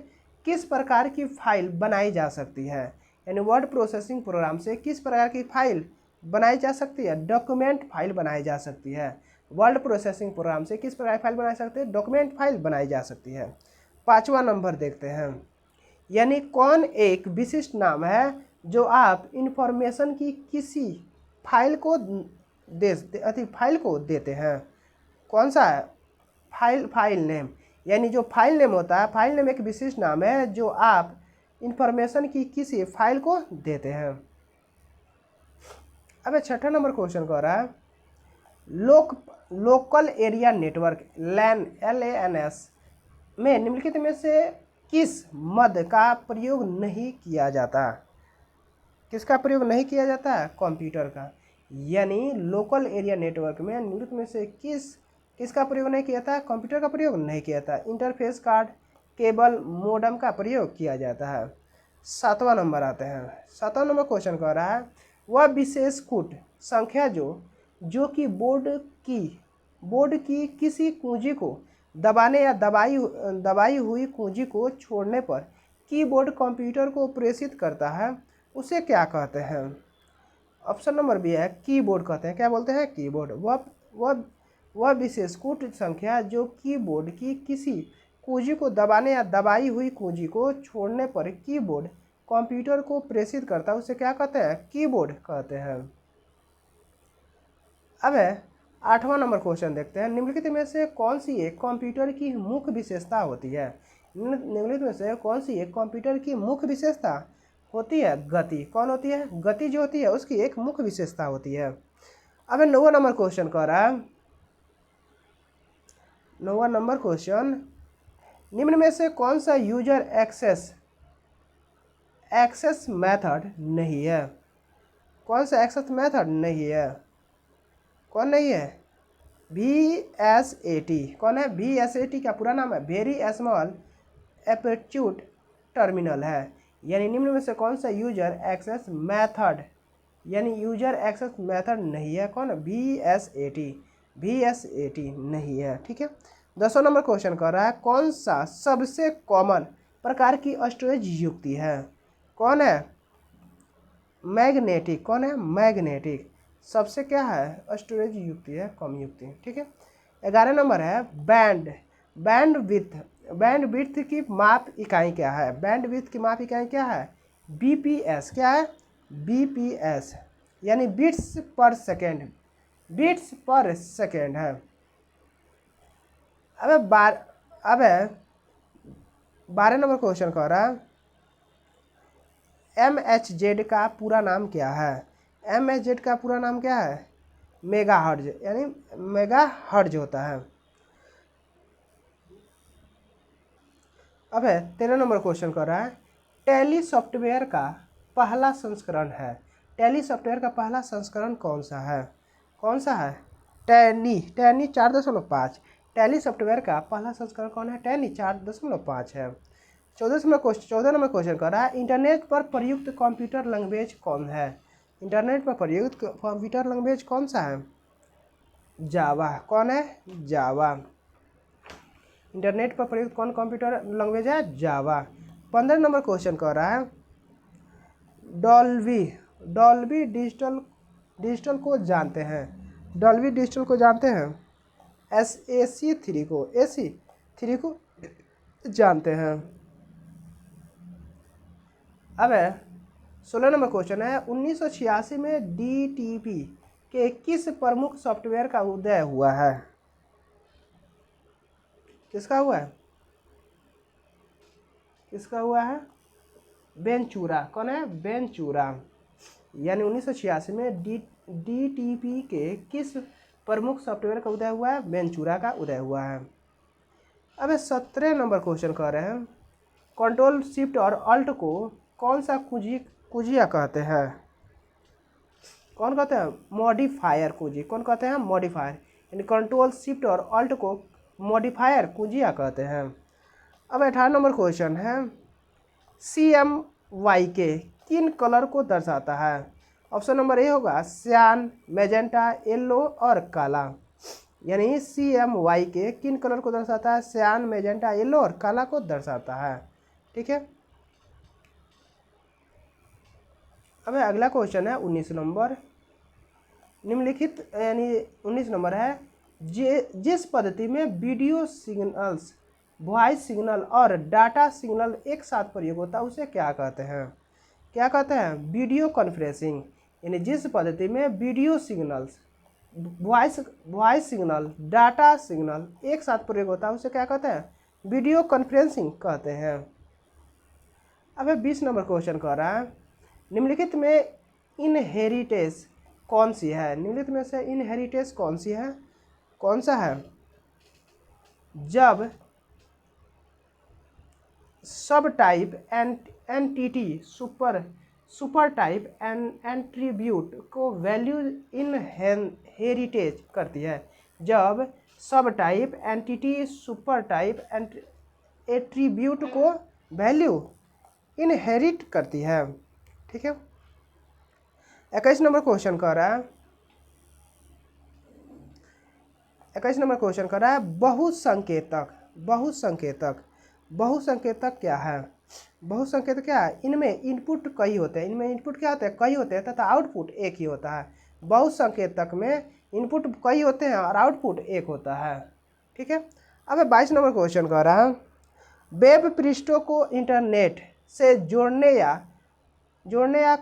किस प्रकार की फाइल बनाई जा सकती है? यानी वर्ड प्रोसेसिंग प्रोग्राम से किस प्रकार की फाइल बनाई जा सकती है? डॉक्यूमेंट फाइल बनाई जा सकती है। वर्ड प्रोसेसिंग प्रोग्राम से किस प्रकार की फाइल बनाई सकते हैं? डॉक्यूमेंट फाइल बनाई जा सकती है। पांचवा नंबर देखते हैं। यानी कौन एक विशिष्ट नाम है जो आप इंफॉर्मेशन की किसी फाइल को फाइल को देते हैं? कौन सा है? File name. यानी जो फाइल नेम होता है, फाइल नेम एक विशिष्ट नाम है जो आप इंफॉर्मेशन की किसी फाइल को देते हैं। अब छठा नंबर क्वेश्चन कह रहा है local area network LAN LANS में निम्नलिखित में से किस मद का प्रयोग नहीं किया जाता? किसका प्रयोग नहीं किया जाता है? कंप्यूटर का। यानी लोकल एरिया नेटवर्क में निम्नलिखित में से किसका प्रयोग नहीं किया जाता? कंप्यूटर का प्रयोग नहीं किया जाता। इंटरफेस कार्ड, केबल, मोडम का प्रयोग किया जाता है। सातवां नंबर आते हैं। सातवां नंबर क्वेश्चन कह रहा है वह विशेष कूट संख्या जो कि बोर्ड की किसी कुंजी को दबाने या दबाई हुई कुंजी को छोड़ने पर कीबोर्ड कंप्यूटर को प्रेषित करता है, उसे क्या कहते हैं? ऑप्शन नंबर बी है कीबोर्ड कहते हैं। क्या बोलते हैं? कीबोर्ड। वह विशेष कूट संख्या जो कीबोर्ड की किसी कुंजी को दबाने या दबाई हुई कुंजी को छोड़ने पर कीबोर्ड कंप्यूटर को प्रेषित करता है, उसे क्या कहते हैं? कीबोर्ड कहते हैं। अब है आठवां नंबर क्वेश्चन देखते हैं। निम्नलिखित में से कौन सी एक कंप्यूटर की मुख्य विशेषता होती है? निम्नलिखित में से कौन सी एक कंप्यूटर की मुख्य विशेषता होती है? गति। कौन होती है? गति जो होती है उसकी एक मुख्य विशेषता होती है। अब 9वां नंबर क्वेश्चन कह रहा है 9वां नंबर क्वेश्चन निम्न में से कौन सा यूजर एक्सेस मेथड नहीं है? कौन सा एक्सेस मेथड नहीं है? कौन नहीं है? VSAT। कौन है? VSAT का पूरा नाम है वेरी स्मॉल एपर्च्यूट टर्मिनल है। यानी निम्न में से कौन सा यूजर एक्सेस मेथड नहीं है? कौन? VSAT नहीं है। ठीक है, 10वां नंबर क्वेश्चन कर रहा है कौन सा सबसे कॉमन प्रकार की स्टोरेज युक्ति है? कौन है? मैग्नेटिक। कौन है? मैग्नेटिक सबसे क्या है? स्टोरेज युक्ति है, कम युक्ति। ठीक है, 11 नंबर है बैंडविड्थ की माप इकाई क्या है? बैंडविड्थ की माप इकाई क्या है? BPS। क्या है? BPS यानी बिट्स पर सेकेंड है। अब 12 नंबर क्वेश्चन कह रहा है MHz का पूरा नाम क्या है? MHz का पूरा नाम क्या है? मेगाहर्ट्ज। यानी मेगाहर्ट्ज होता है। अब 13 नंबर क्वेश्चन कर रहा है टैली सॉफ्टवेयर का पहला संस्करण है। टैली सॉफ्टवेयर का पहला संस्करण कौन सा है? कौन सा है? टैली 4.5। टैली सॉफ्टवेयर का पहला संस्करण कौन है? टैली 4.5 है। 14 नंबर क्वेश्चन कर रहा है इंटरनेट पर प्रयुक्त कंप्यूटर लैंग्वेज कौन है? इंटरनेट पर प्रयुक्त कंप्यूटर लैंग्वेज कौन सा है? जावा। कौन है? जावा। इंटरनेट पर प्रयुक्त कौन कंप्यूटर लैंग्वेज है? जावा। 15 नंबर क्वेश्चन कह रहा है डॉल्बी डॉल्बी डिजिटल को जानते हैं, डॉल्बी डिजिटल को जानते हैं, AC3 को AC3 को जानते हैं। अब 16 नंबर क्वेश्चन है 1986 में DTP के किस प्रमुख सॉफ्टवेयर का उदय हुआ है? किसका हुआ है? किसका हुआ है? वेंचुरा। कौन है? वेंचुरा। यानी 1986 में DTP के किस प्रमुख सॉफ्टवेयर का उदय हुआ है? वेंचुरा का उदय हुआ है। अब 17 नंबर क्वेश्चन कह रहे हैं कंट्रोल शिफ्ट और अल्ट को कौन सा कुजिया कहते हैं? कौन कहते हैं? मॉडिफायर कुजी। कौन कहते हैं? मॉडिफायर। यानी कंट्रोल शिफ्ट और अल्ट को मॉडिफायर कुजिया कहते हैं। अब 18 नंबर क्वेश्चन है CMYK किन कलर को दर्शाता है? ऑप्शन नंबर ए होगा सियान, मैजेंटा, येलो और काला। यानी CMYK किन कलर को दर्शाता है? सियान, मैजेंटा, येलो और काला को दर्शाता है। ठीक है। अब अगला क्वेश्चन है 19 नंबर। निम्नलिखित यानी 19 नंबर है जिस पद्धति में वीडियो सिग्नल्स, वॉइस सिग्नल और डाटा सिग्नल एक साथ प्रयोग होता है उसे क्या कहते हैं? क्या कहते हैं? Video conferencing. यानी जिस पद्धति में video signals, voice signal, data signal एक साथ प्रयोग होता है उसे क्या कहते हैं? वीडियो कॉन्फ्रेंसिंग कहते हैं। अब 20 नंबर क्वेश्चन कह रहा है निम्नलिखित में इनहेरिटेंस कौन सी है? निम्नलिखित में से इनहेरिटेंस कौन सी है? कौन सा है? जब सब type entity super type attribute को वैल्यू इनहेरिटेज करती है। जब सब type entity super type attribute को वैल्यू इनहेरिट करती है। ठीक है। 21 नंबर क्वेश्चन कह रहा है 21 नंबर क्वेश्चन कर रहा है बहुसंकेतक क्या है? बहुसंकेतक क्या है? इनमें इनपुट कई होते हैं। इनमें इनपुट क्या होते हैं? कई होते हैं तथा आउटपुट एक ही होता है। बहुसंकेतक में इनपुट कई होते हैं और आउटपुट एक होता है। ठीक है। अब 22 नंबर क्वेश्चन कह रहा है वेब पृष्ठों को इंटरनेट से जोड़ने या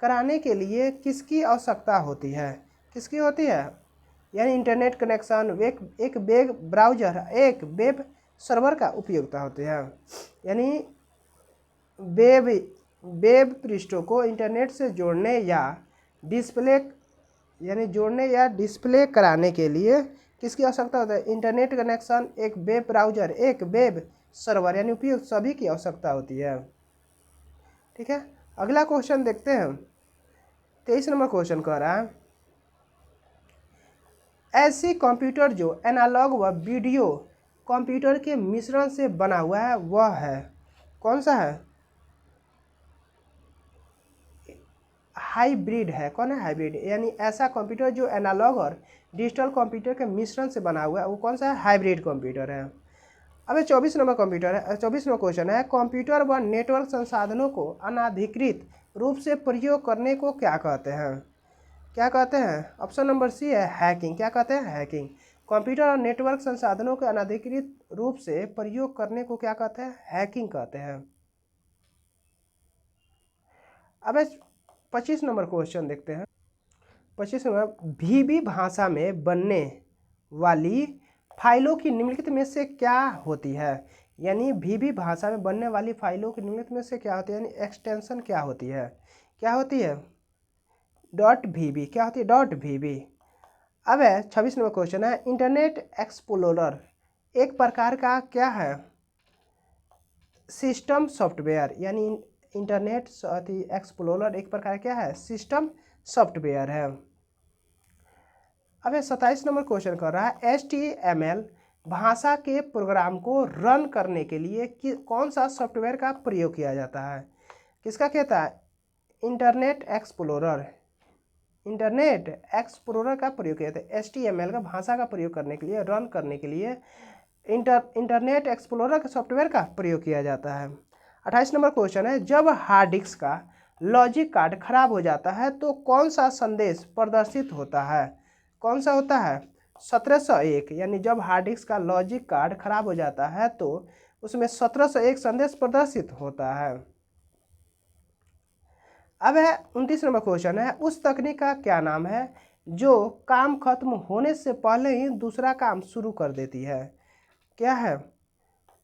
कराने के लिए किसकी आवश्यकता होती है? किसकी होती है? यानी इंटरनेट कनेक्शन, एक वेब ब्राउज़र, एक वेब सर्वर का उपयोगिता होती है। यानी वेब पृष्ठों को इंटरनेट से जोड़ने या डिस्प्ले कराने के लिए किसकी आवश्यकता होती है? इंटरनेट कनेक्शन, एक वेब ब्राउज़र, एक वेब सर्वर यानी उपयुक्त सभी की आवश्यकता होती है। ठीक है। अगला क्वेश्चन देखते हैं। 23 नंबर क्वेश्चन कह रहा है ऐसी कंप्यूटर जो एनालॉग व वीडियो कंप्यूटर के मिश्रण से बना हुआ है वह है? कौन सा है? हाइब्रिड है। कौन है? हाइब्रिड। यानी ऐसा कंप्यूटर जो एनालॉग और डिजिटल कंप्यूटर के मिश्रण से बना हुआ है वो कौन सा है? हाइब्रिड कंप्यूटर है। अब 24 नंबर क्वेश्चन है कंप्यूटर व नेटवर्क संसाधनों को अनाधिकृत रूप से प्रयोग करने को क्या कहते हैं? क्या कहते हैं? ऑप्शन नंबर सी है हैकिंग। क्या कहते हैं? हैकिंग। कंप्यूटर और नेटवर्क संसाधनों के अनाधिकृत रूप से प्रयोग करने को क्या कहते हैं? हैकिंग कहते हैं। अब 25 नंबर क्वेश्चन देखते हैं। 25 नंबर VB भाषा में बनने वाली फाइलों की निम्नलिखित में से क्या होती है? यानी VB भाषा में बनने वाली फाइलों की निम्नलिखित में से क्या होती है? यानी एक्सटेंशन क्या होती है? क्या होती है? .VB। क्या होती है? .VB। अब 26 नंबर क्वेश्चन है इंटरनेट एक्सप्लोरर एक प्रकार का क्या है? System software. यानी इंटरनेट एक्सप्लोरर एक प्रकार क्या है? सिस्टम सॉफ्टवेयर है। अब 27 नंबर क्वेश्चन कर रहा है HTML भाषा के प्रोग्राम को रन करने के लिए कौन सा सॉफ्टवेयर का प्रयोग किया जाता है? किसका कहता है? इंटरनेट एक्सप्लोरर का प्रयोग किया जाता है। HTML का भाषा का प्रयोग करने के लिए, रन करने के लिए इंटरनेट एक्सप्लोरर के सॉफ्टवेयर का प्रयोग किया जाता है। 28 नंबर क्वेश्चन है, जब हार्ड डिस्क का लॉजिक कार्ड खराब हो जाता है तो कौन सा संदेश प्रदर्शित होता है? कौन सा होता है? 1701, यानी जब हार्ड डिस्क का लॉजिक कार्ड खराब हो जाता है तो उसमें 1701 संदेश प्रदर्शित होता है। अब है 29 नंबर क्वेश्चन है, उस तकनीक का क्या नाम है जो काम खत्म होने से पहले ही दूसरा काम शुरू कर देती है? क्या है?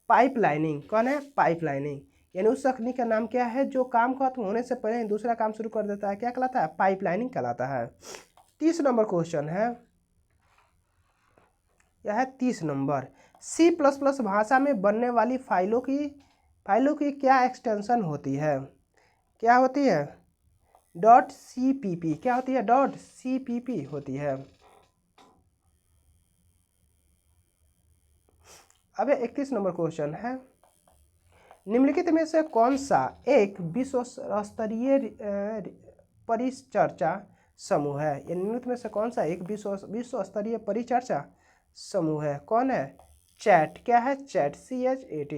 पाइपलाइनिंग। कौन है? पाइपलाइनिंग। यानी उस तकनीक का नाम क्या है जो काम खत्म होने से पहले ही दूसरा काम शुरू कर देता है? क्या कहलाता है? पाइपलाइनिंग कहलाता है। 30 नंबर क्वेश्चन है, यह है 30 नंबर, C++ भाषा में बनने वाली फाइलों की क्या एक्सटेंशन होती है? क्या होती है? .cpp। क्या होती है? .cpp होती है। अब 31 नंबर क्वेश्चन है, निम्नलिखित में से कौन सा एक विश्व स्तरीय परिचर्चा समूह है? या निम्नलिखित में से कौन सा एक विश्व स्तरीय परिचर्चा समूह है? कौन है? चैट। क्या है? Chat, CHAT।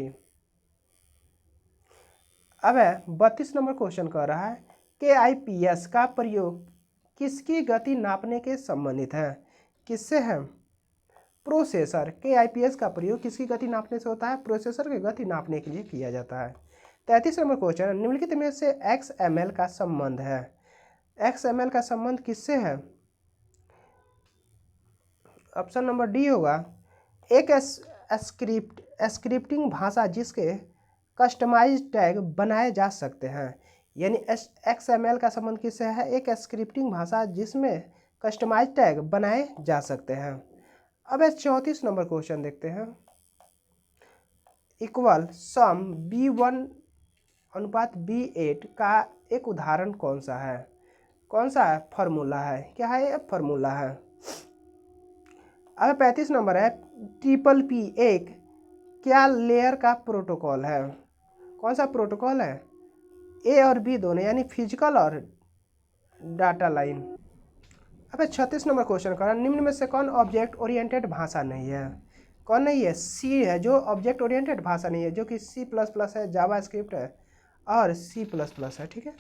अब है 32 नंबर क्वेश्चन कह रहा है, KIPS का प्रयोग किसकी गति नापने के संबंधित है? किससे है? प्रोसेसर। KIPS का प्रयोग किसकी गति नापने से होता है? प्रोसेसर की गति नापने के लिए किया जाता है। 33 नंबर क्वेश्चन, निम्नलिखित में से XML का संबंध है? XML का संबंध किससे है? ऑप्शन नंबर डी होगा। एक स्क्रिप्टिंग भाषा जिसके कस्टमाइज टैग बनाए जा सकते हैं। यानी XML का संबंध किससे है? एक स्क्रिप्टिंग भाषा जिसमें कस्टमाइज टैग बनाए जा सकते हैं। अब 34 नंबर क्वेश्चन देखते हैं, इक्वल सम B1 अनुपात B8 का एक उदाहरण कौन सा है? कौन सा है? फॉर्मूला है। क्या है? ये फॉर्मूला है। अब 35 नंबर है, TPP एक क्या लेयर का प्रोटोकॉल है? कौन सा प्रोटोकॉल है? A और B दोनों, यानी फिजिकल और डाटा लाइन। अब 36 नंबर क्वेश्चन का, निम्न में से कौन ऑब्जेक्ट ओरिएंटेड भाषा नहीं है? कौन नहीं है? C है जो ऑब्जेक्ट ओरिएंटेड भाषा नहीं है, जो कि C++ है, जावा स्क्रिप्ट है और C++ है। ठीक है।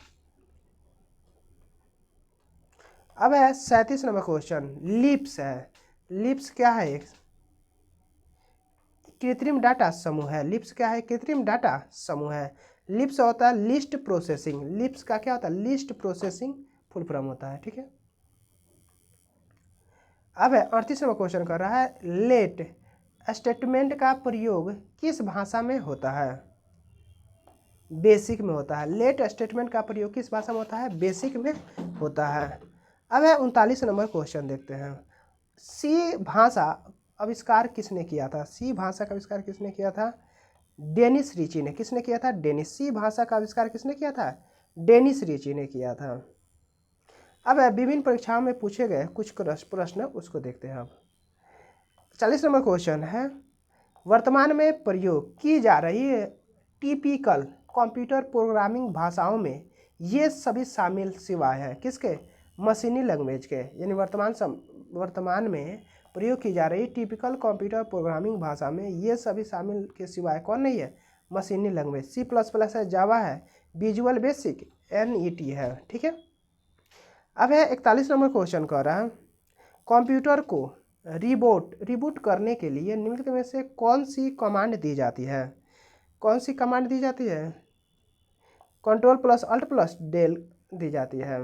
अब है 37 नंबर क्वेश्चन, लिप्स है। लिप्स क्या है? एक कृत्रिम डाटा समूह है। लिप्स क्या है? कृत्रिम डाटा समूह है। लिप्स होता है लिस्ट प्रोसेसिंग। लिप्स का क्या होता है? लिस्ट प्रोसेसिंग फुल फॉर्म होता है। ठीक है। अब है 38 नंबर क्वेश्चन कर रहा है, लेट स्टेटमेंट का प्रयोग किस भाषा में होता है? बेसिक में होता है। लेट स्टेटमेंट का प्रयोग किस भाषा में होता है? बेसिक में होता है। अब है 39 नंबर क्वेश्चन देखते हैं, सी भाषा आविष्कार किसने किया था? सी भाषा का आविष्कार किसने किया था? डेनिस रिची ने। किसने किया था? डेनिस। सी भाषा का आविष्कार किसने किया था? डेनिस रिची ने किया था। अब विभिन्न परीक्षाओं में पूछे गए कुछ प्रश्न उसको देखते हैं। अब 40 नंबर क्वेश्चन है, वर्तमान में प्रयोग की जा रही है टिपिकल कंप्यूटर प्रोग्रामिंग भाषाओं में ये सभी शामिल सिवाय है किसके? मशीनी लैंग्वेज के। यानी वर्तमान में प्रयोग की जा रही टिपिकल कंप्यूटर प्रोग्रामिंग भाषा में ये सभी शामिल के सिवाय कौन नहीं है? मशीनी लैंग्वेज। C++ है, जावा है, विजुअल बेसिक, NET है। ठीक है। अब है 41 नंबर क्वेश्चन कह रहा है, कंप्यूटर को रिबूट करने के लिए निम्नलिखित में से कौन सी कमांड दी जाती है? कौन सी कमांड दी जाती है? Ctrl+Alt+del दी जाती है।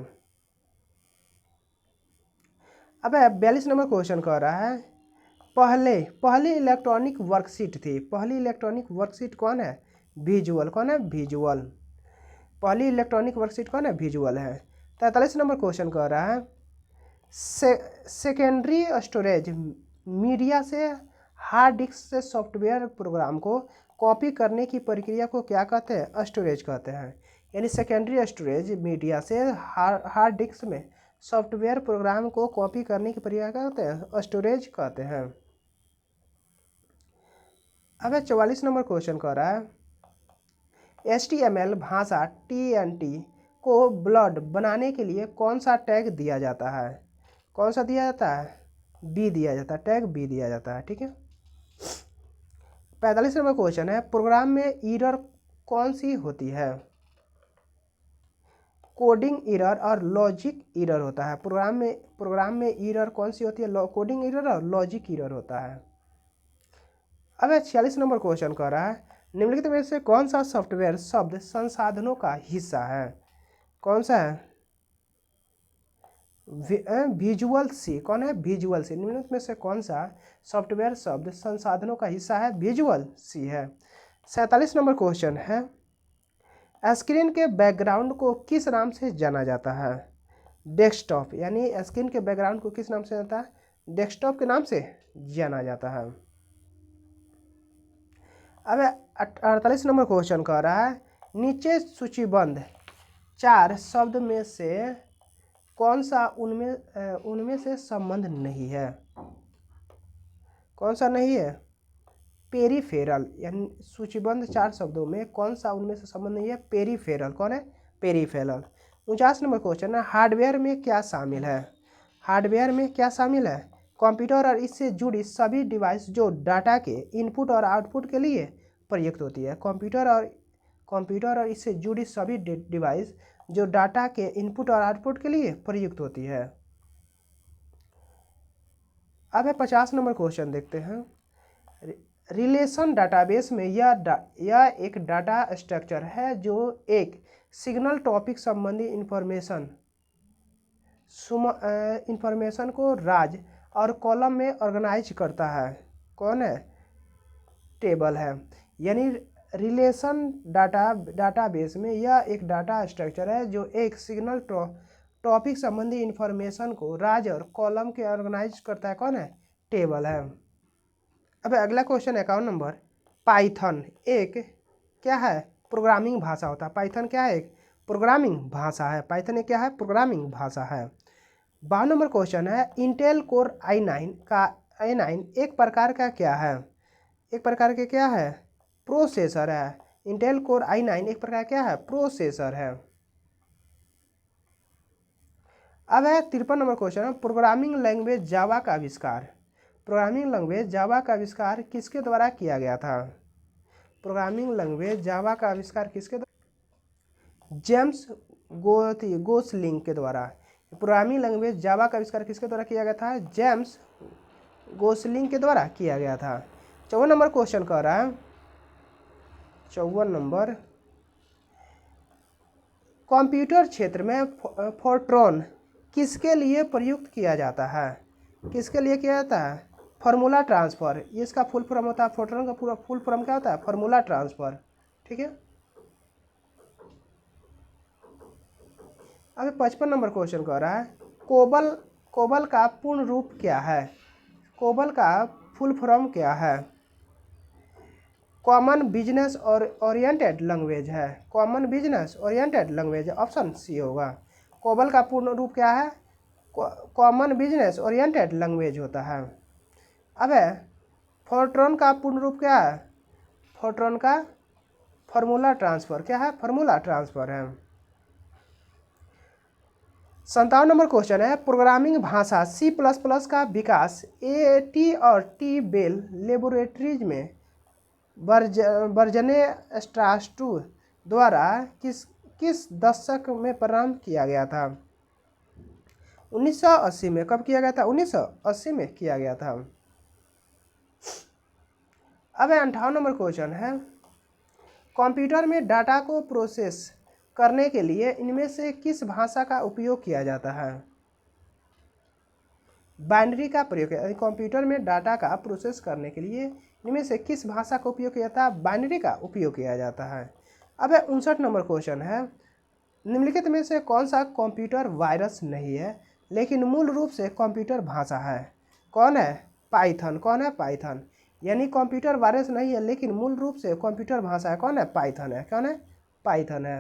अब 42 नंबर क्वेश्चन कह रहा है, पहली इलेक्ट्रॉनिक वर्कशीट थी। पहली इलेक्ट्रॉनिक वर्कशीट कौन है? विजुअल। कौन है? विजुअल। पहली इलेक्ट्रॉनिक वर्कशीट कौन है? विजुअल है। 43 नंबर क्वेश्चन कह रहा है, सेकेंडरी स्टोरेज मीडिया से हार्ड डिस्क से सॉफ्टवेयर प्रोग्राम को कॉपी करने की प्रक्रिया को क्या कहते हैं? स्टोरेज कहते हैं। यानी सेकेंडरी स्टोरेज मीडिया से हार्ड डिस्क में सॉफ्टवेयर प्रोग्राम को कॉपी करने की प्रक्रिया कहते हैं? स्टोरेज कहते हैं। अब 44 नंबर क्वेश्चन कह रहा है, HTML भाषा TNT को ब्लड बनाने के लिए कौन सा टैग दिया जाता है? कौन सा दिया जाता है? B दिया जाता है। टैग B दिया जाता है। ठीक है। 45 नंबर क्वेश्चन है, प्रोग्राम में एरर कौन सी होती है? कोडिंग एरर और लॉजिक एरर होता है। प्रोग्राम में एरर कौन सी होती है? कोडिंग एरर और लॉजिक एरर होता है। अब 46 नंबर क्वेश्चन कह रहा है, निम्नलिखित में से कौन सा सॉफ्टवेयर शब्द संसाधनों का हिस्सा है? कौन सा है? विजुअल सी। कौन है? विजुअल सी। निम्नलिखित में से कौन सा सॉफ्टवेयर शब्द संसाधनों का हिस्सा है? विजुअल सी है। 47 नंबर क्वेश्चन है, स्क्रीन के बैकग्राउंड को किस नाम से जाना जाता है? डेस्कटॉप। यानी स्क्रीन के बैकग्राउंड को किस नाम से जाता है? डेस्कटॉप के नाम से जाना जाता है। अब 48 नंबर क्वेश्चन कह रहा है, नीचे सूचीबद्ध 4 शब्द में से कौन सा उनमें से संबंध नहीं है? कौन सा नहीं है? पेरीफेरल। यानी सूचीबद्ध 4 शब्दों में कौन सा उनमें से संबंध नहीं है? पेरीफेरल। कौन है? पेरीफेरल। 49 नंबर क्वेश्चन है, हार्डवेयर में क्या शामिल है? हार्डवेयर में क्या शामिल है? कंप्यूटर और इससे जुड़ी सभी डिवाइस जो डाटा के इनपुट और आउटपुट के लिए प्रयुक्त होती है। कंप्यूटर और इससे जुड़ी सभी डिवाइस जो डाटा के इनपुट और आउटपुट के लिए प्रयुक्त होती है। अब 50 नंबर क्वेश्चन देखते हैं, रिलेशन डाटाबेस में यह एक डाटा स्ट्रक्चर है जो एक सिग्नल टॉपिक संबंधी इंफॉर्मेशन को राज और कॉलम में ऑर्गेनाइज करता है। कौन है? टेबल है। यानी रिलेशन डाटाबेस में यह एक डाटा स्ट्रक्चर है जो एक सिग्नल टॉपिक संबंधी इंफॉर्मेशन को राज और कॉलम के ऑर्गेनाइज करता है। कौन है? टेबल है। अब अगला क्वेश्चन 51 नंबर, पाइथन एक क्या है? प्रोग्रामिंग भाषा होता है। पाइथन क्या है? एक प्रोग्रामिंग भाषा है। पाइथन एक क्या है? प्रोग्रामिंग भाषा है। 52 नंबर क्वेश्चन है, इंटेल कोर i9 एक प्रकार का क्या है? एक प्रकार के क्या है? प्रोसेसर है। इंटेल कोर i9 एक प्रकार क्या है? प्रोसेसर है। अब है 53 नंबर क्वेश्चन, प्रोग्रामिंग लैंग्वेज जावा का आविष्कार। प्रोग्रामिंग लैंग्वेज जावा का आविष्कार किसके द्वारा किया गया था? प्रोग्रामिंग लैंग्वेज जावा का आविष्कार किसके द्वारा? जेम्स गोसलिंग के द्वारा। प्रोग्रामिंग लैंग्वेज जावा का आविष्कार किसके द्वारा किया गया था? जेम्स गोसलिंग के द्वारा किया गया था। 54 नंबर क्वेश्चन कह रहा है, 54 नंबर, कंप्यूटर क्षेत्र में फोर्ट्रॉन किसके लिए प्रयुक्त किया जाता है? किसके लिए किया जाता है? Formula transfer. ये इसका फुल फॉर्म होता है। फोर्ट्रॉन का पूरा फुल फॉर्म क्या होता है? Formula transfer. ठीक है। अब 55 नंबर क्वेश्चन कह रहा है, कोबल का पूर्ण रूप क्या है? कोबल का फुल फॉर्म क्या है? कॉमन बिजनेस और ओरिएंटेड लैंग्वेज है। Common business oriented language, option C होगा। कोबल का पूर्ण रूप क्या है? कॉमन बिजनेस ओरिएंटेड लैंग्वेज होता है। अब है फोर्ट्रॉन का पूर्ण रूप क्या है? फोर्ट्रॉन का फार्मूला ट्रांसफ़र क्या है? फार्मूला ट्रांसफ़र है। 57 नंबर क्वेश्चन है, प्रोग्रामिंग भाषा C++ का विकास AT और T बेल लेबोरेटरीज में बर्जने स्ट्रास्टू द्वारा किस दशक में प्रारंभ किया गया था? 1980 में। कब किया गया था? 1980 में किया गया था। अब 58 नंबर क्वेश्चन है, कंप्यूटर में डाटा को प्रोसेस करने के लिए इनमें से किस भाषा का उपयोग किया जाता है? बाइनरी का प्रयोग है। कंप्यूटर में डाटा का प्रोसेस करने के लिए इनमें से किस भाषा का उपयोग किया जाता है? बाइनरी का उपयोग किया जाता है। अब 59 नंबर क्वेश्चन है, निम्नलिखित में से कौन सा कंप्यूटर वायरस नहीं है लेकिन मूल रूप से कंप्यूटर भाषा है? कौन है? पाइथन। कौन है? पाइथन। यानी कंप्यूटर वायरस नहीं है लेकिन मूल रूप से कंप्यूटर भाषा है। कौन है? पाइथन है। कौन है? पाइथन है।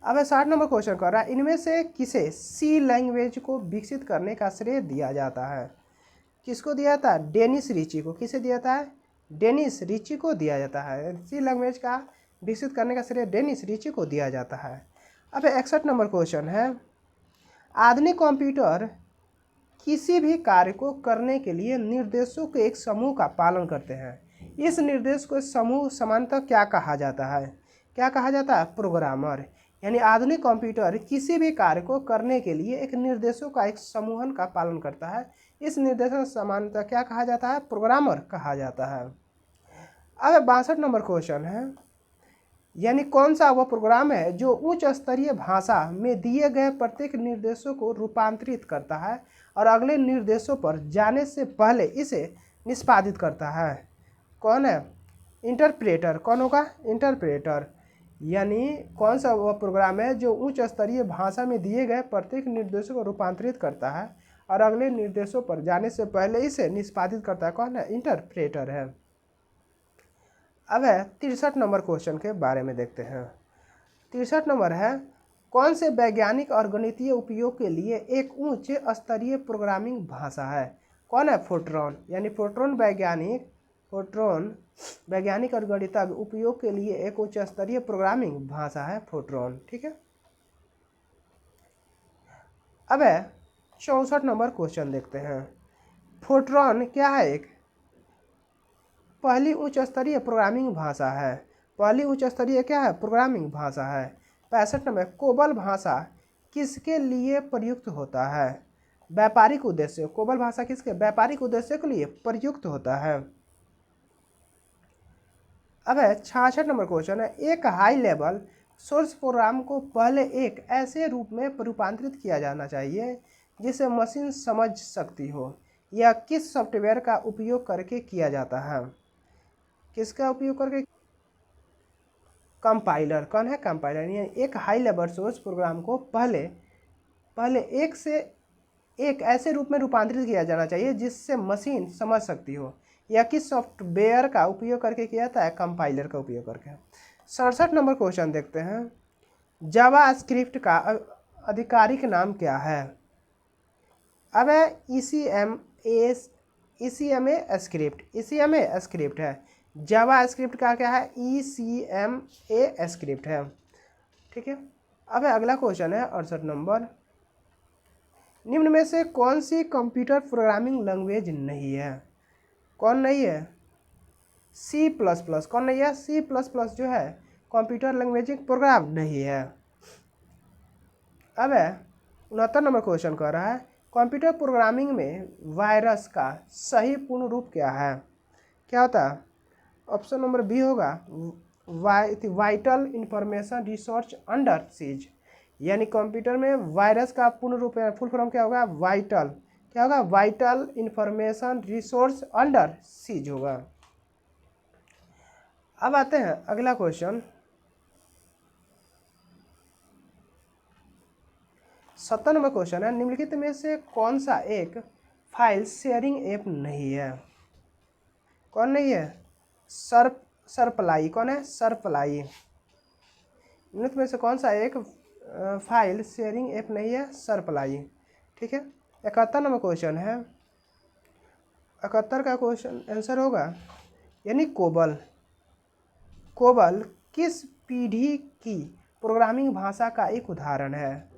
अब 60 नंबर क्वेश्चन कर रहा है, इनमें से किसे सी लैंग्वेज को विकसित करने का श्रेय दिया जाता है? किसको दिया जाता है? डेनिस रिची को। किसे दिया जाता है? डेनिस रिची को दिया जाता है। सी लैंग्वेज का विकसित करने का श्रेय डेनिस रिची को दिया जाता है। अब 61 नंबर क्वेश्चन है, आधुनिक कंप्यूटर किसी भी कार्य को करने के लिए निर्देशों के एक समूह का पालन करते हैं। इस निर्देश को समूह सामान्यतः क्या कहा जाता है? क्या कहा जाता है? प्रोग्रामर। यानी आधुनिक कंप्यूटर किसी भी कार्य को करने के लिए एक निर्देशों का एक समूहन का पालन करता है। इस निर्देशों सामान्यतः क्या कहा जाता है? प्रोग्रामर कहा जाता है। अब 62 नंबर क्वेश्चन है, यानी कौन सा वह प्रोग्राम है जो उच्च स्तरीय भाषा में दिए गए प्रत्येक निर्देशों को रूपांतरित करता है और अगले निर्देशों पर जाने से पहले इसे निष्पादित करता है? कौन है? इंटरप्रेटर। कौन होगा? इंटरप्रेटर। यानी कौन सा वह प्रोग्राम है जो उच्च स्तरीय भाषा में दिए गए प्रत्येक निर्देशों को रूपांतरित करता है और अगले निर्देशों पर जाने से पहले इसे निष्पादित करता है? कौन है? इंटरप्रेटर है। अब है 63 नंबर क्वेश्चन के बारे में देखते हैं। 63 नंबर है, कौन से वैज्ञानिक और गणितीय उपयोग के लिए एक उच्च स्तरीय प्रोग्रामिंग भाषा है? कौन है? फोर्ट्रॉन। यानी फोर्ट्रॉन वैज्ञानिक और गणितज्ञ उपयोग के लिए एक उच्च स्तरीय प्रोग्रामिंग भाषा है फोर्ट्रॉन। ठीक है। अब है 64 नंबर क्वेश्चन देखते हैं। फोर्ट्रॉन क्या है? एक पहली उच्च स्तरीय प्रोग्रामिंग भाषा है। पहली उच्च स्तरीय क्या है? प्रोग्रामिंग भाषा है। 65 नंबर, कोबल भाषा किसके लिए प्रयुक्त होता है? व्यापारिक उद्देश्य। कोबल भाषा किसके? व्यापारिक उद्देश्य के लिए प्रयुक्त होता है। अब है 66 नंबर क्वेश्चन है, एक हाई लेवल सोर्स प्रोग्राम को पहले एक ऐसे रूप में रूपांतरित किया जाना चाहिए जिसे मशीन समझ सकती हो। यह किस सॉफ्टवेयर का उपयोग करके किया जाता है? किसका उपयोग करके? कंपाइलर। कौन है? कंपाइलर। यानी एक हाई लेवल सोर्स प्रोग्राम को पहले एक ऐसे रूप में रूपांतरित किया जाना चाहिए जिससे मशीन समझ सकती हो। यह किस सॉफ्टवेयर का उपयोग करके किया जाता है? कंपाइलर का उपयोग करके। 67 नंबर क्वेश्चन देखते हैं, जावा स्क्रिप्ट का आधिकारिक नाम क्या है? अब है ECMA स्क्रिप्ट है। जावा स्क्रिप्ट का क्या है? ECMA स्क्रिप्ट है। ठीक है। अब है अगला क्वेश्चन है 68 नंबर, निम्न में से कौन सी कंप्यूटर प्रोग्रामिंग लैंग्वेज नहीं है? कौन नहीं है? C++। कौन नहीं है? C++ जो है कंप्यूटर लैंग्वेजिंग प्रोग्राम नहीं है। अब है 69 नंबर क्वेश्चन कह रहा है, कंप्यूटर प्रोग्रामिंग में वायरस का सही पूर्ण रूप क्या है? क्या होता है? ऑप्शन नंबर बी होगा, vital information resource under seize. यानी कंप्यूटर में वायरस का पूर्ण रूप फुल फॉर्म क्या होगा? वाइटल। क्या होगा? Vital information resource under seize होगा। अब आते हैं अगला क्वेश्चन 70 नंबर क्वेश्चन है, निम्नलिखित में से कौन सा एक फाइल शेयरिंग ऐप नहीं है? कौन नहीं है? सरप्लाई। कौन है? सरप्लाई। निम्नलिखित में से कौन सा एक फाइल शेयरिंग ऐप नहीं है? सरप्लाई। ठीक है। 71 नंबर क्वेश्चन है, 71 का क्वेश्चन आंसर होगा यानी कोबल। कोबल किस पीढ़ी की प्रोग्रामिंग भाषा का एक उदाहरण है?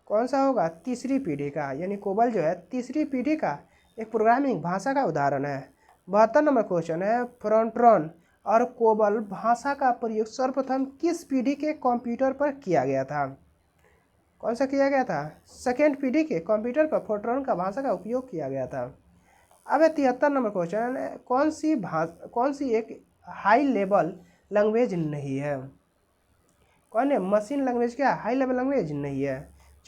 कौन सा होगा? तीसरी पीढ़ी का। यानी कोबल जो है तीसरी पीढ़ी का एक प्रोग्रामिंग भाषा का उदाहरण है। 72 नंबर क्वेश्चन है, फोर्ट्रॉन और कोबल भाषा का प्रयोग सर्वप्रथम किस पीढ़ी के कंप्यूटर पर किया गया था? कौन सा किया गया था? सेकेंड पीढ़ी के कंप्यूटर पर फोर्ट्रॉन का भाषा का उपयोग किया गया था। अब 73 नंबर क्वेश्चन है, कौन सी एक हाई लेवल लैंग्वेज नहीं है? कौन है? मशीन लैंग्वेज क्या? हाई लेवल लैंग्वेज नहीं है।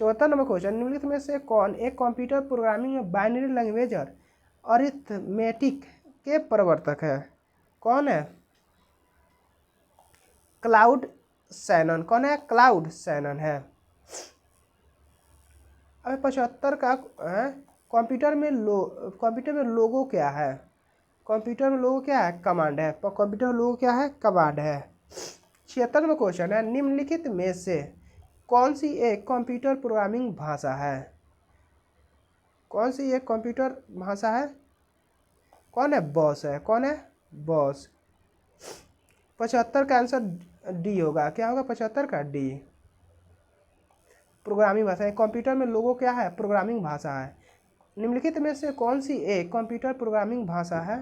74 नंबर क्वेश्चन, निम्नलिखित में से कौन एक कंप्यूटर प्रोग्रामिंग में बाइनरी लैंग्वेज और अरिथमेटिक के प्रवर्तक है? कौन है? क्लाउड सैनन। कौन है? क्लाउड सैनन है। अब 75 का कंप्यूटर में लोगो क्या है? कंप्यूटर में लोगो क्या है? कमांड है। कंप्यूटर में लोगो क्या है? कमांड है। 76 नंबर क्वेश्चन है, निम्नलिखित में से कौन सी एक कंप्यूटर प्रोग्रामिंग भाषा है? कौन सी एक कंप्यूटर भाषा है? कौन है? बॉस है। कौन है? बॉस। 75 का आंसर डी होगा। क्या होगा? 75 का डी। प्रोग्रामिंग भाषा है। कंप्यूटर में लोगो क्या है? प्रोग्रामिंग भाषा है। निम्नलिखित में से कौन सी एक कंप्यूटर प्रोग्रामिंग भाषा है?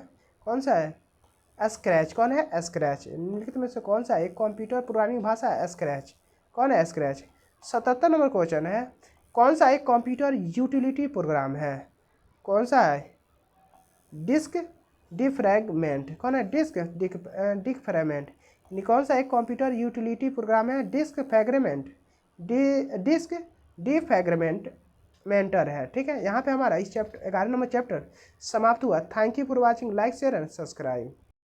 कौन सा है? स्क्रैच। कौन है? स्क्रैच। निम्नलिखित में से कौन सा एक कंप्यूटर प्रोग्रामिंग भाषा है? स्क्रैच। कौन है स्क्रैच? 77 नंबर क्वेश्चन है, कौन सा एक कंप्यूटर यूटिलिटी प्रोग्राम है? कौन सा है? Disk defragment. कौन है? Disk defragment. कौन सा एक कंप्यूटर यूटिलिटी प्रोग्राम है? Disk fragment disk defragment mentor है। ठीक है, यहाँ पे हमारा इस चैप्टर 11 नंबर चैप्टर समाप्त हुआ। Thank you for watching. Like share and subscribe.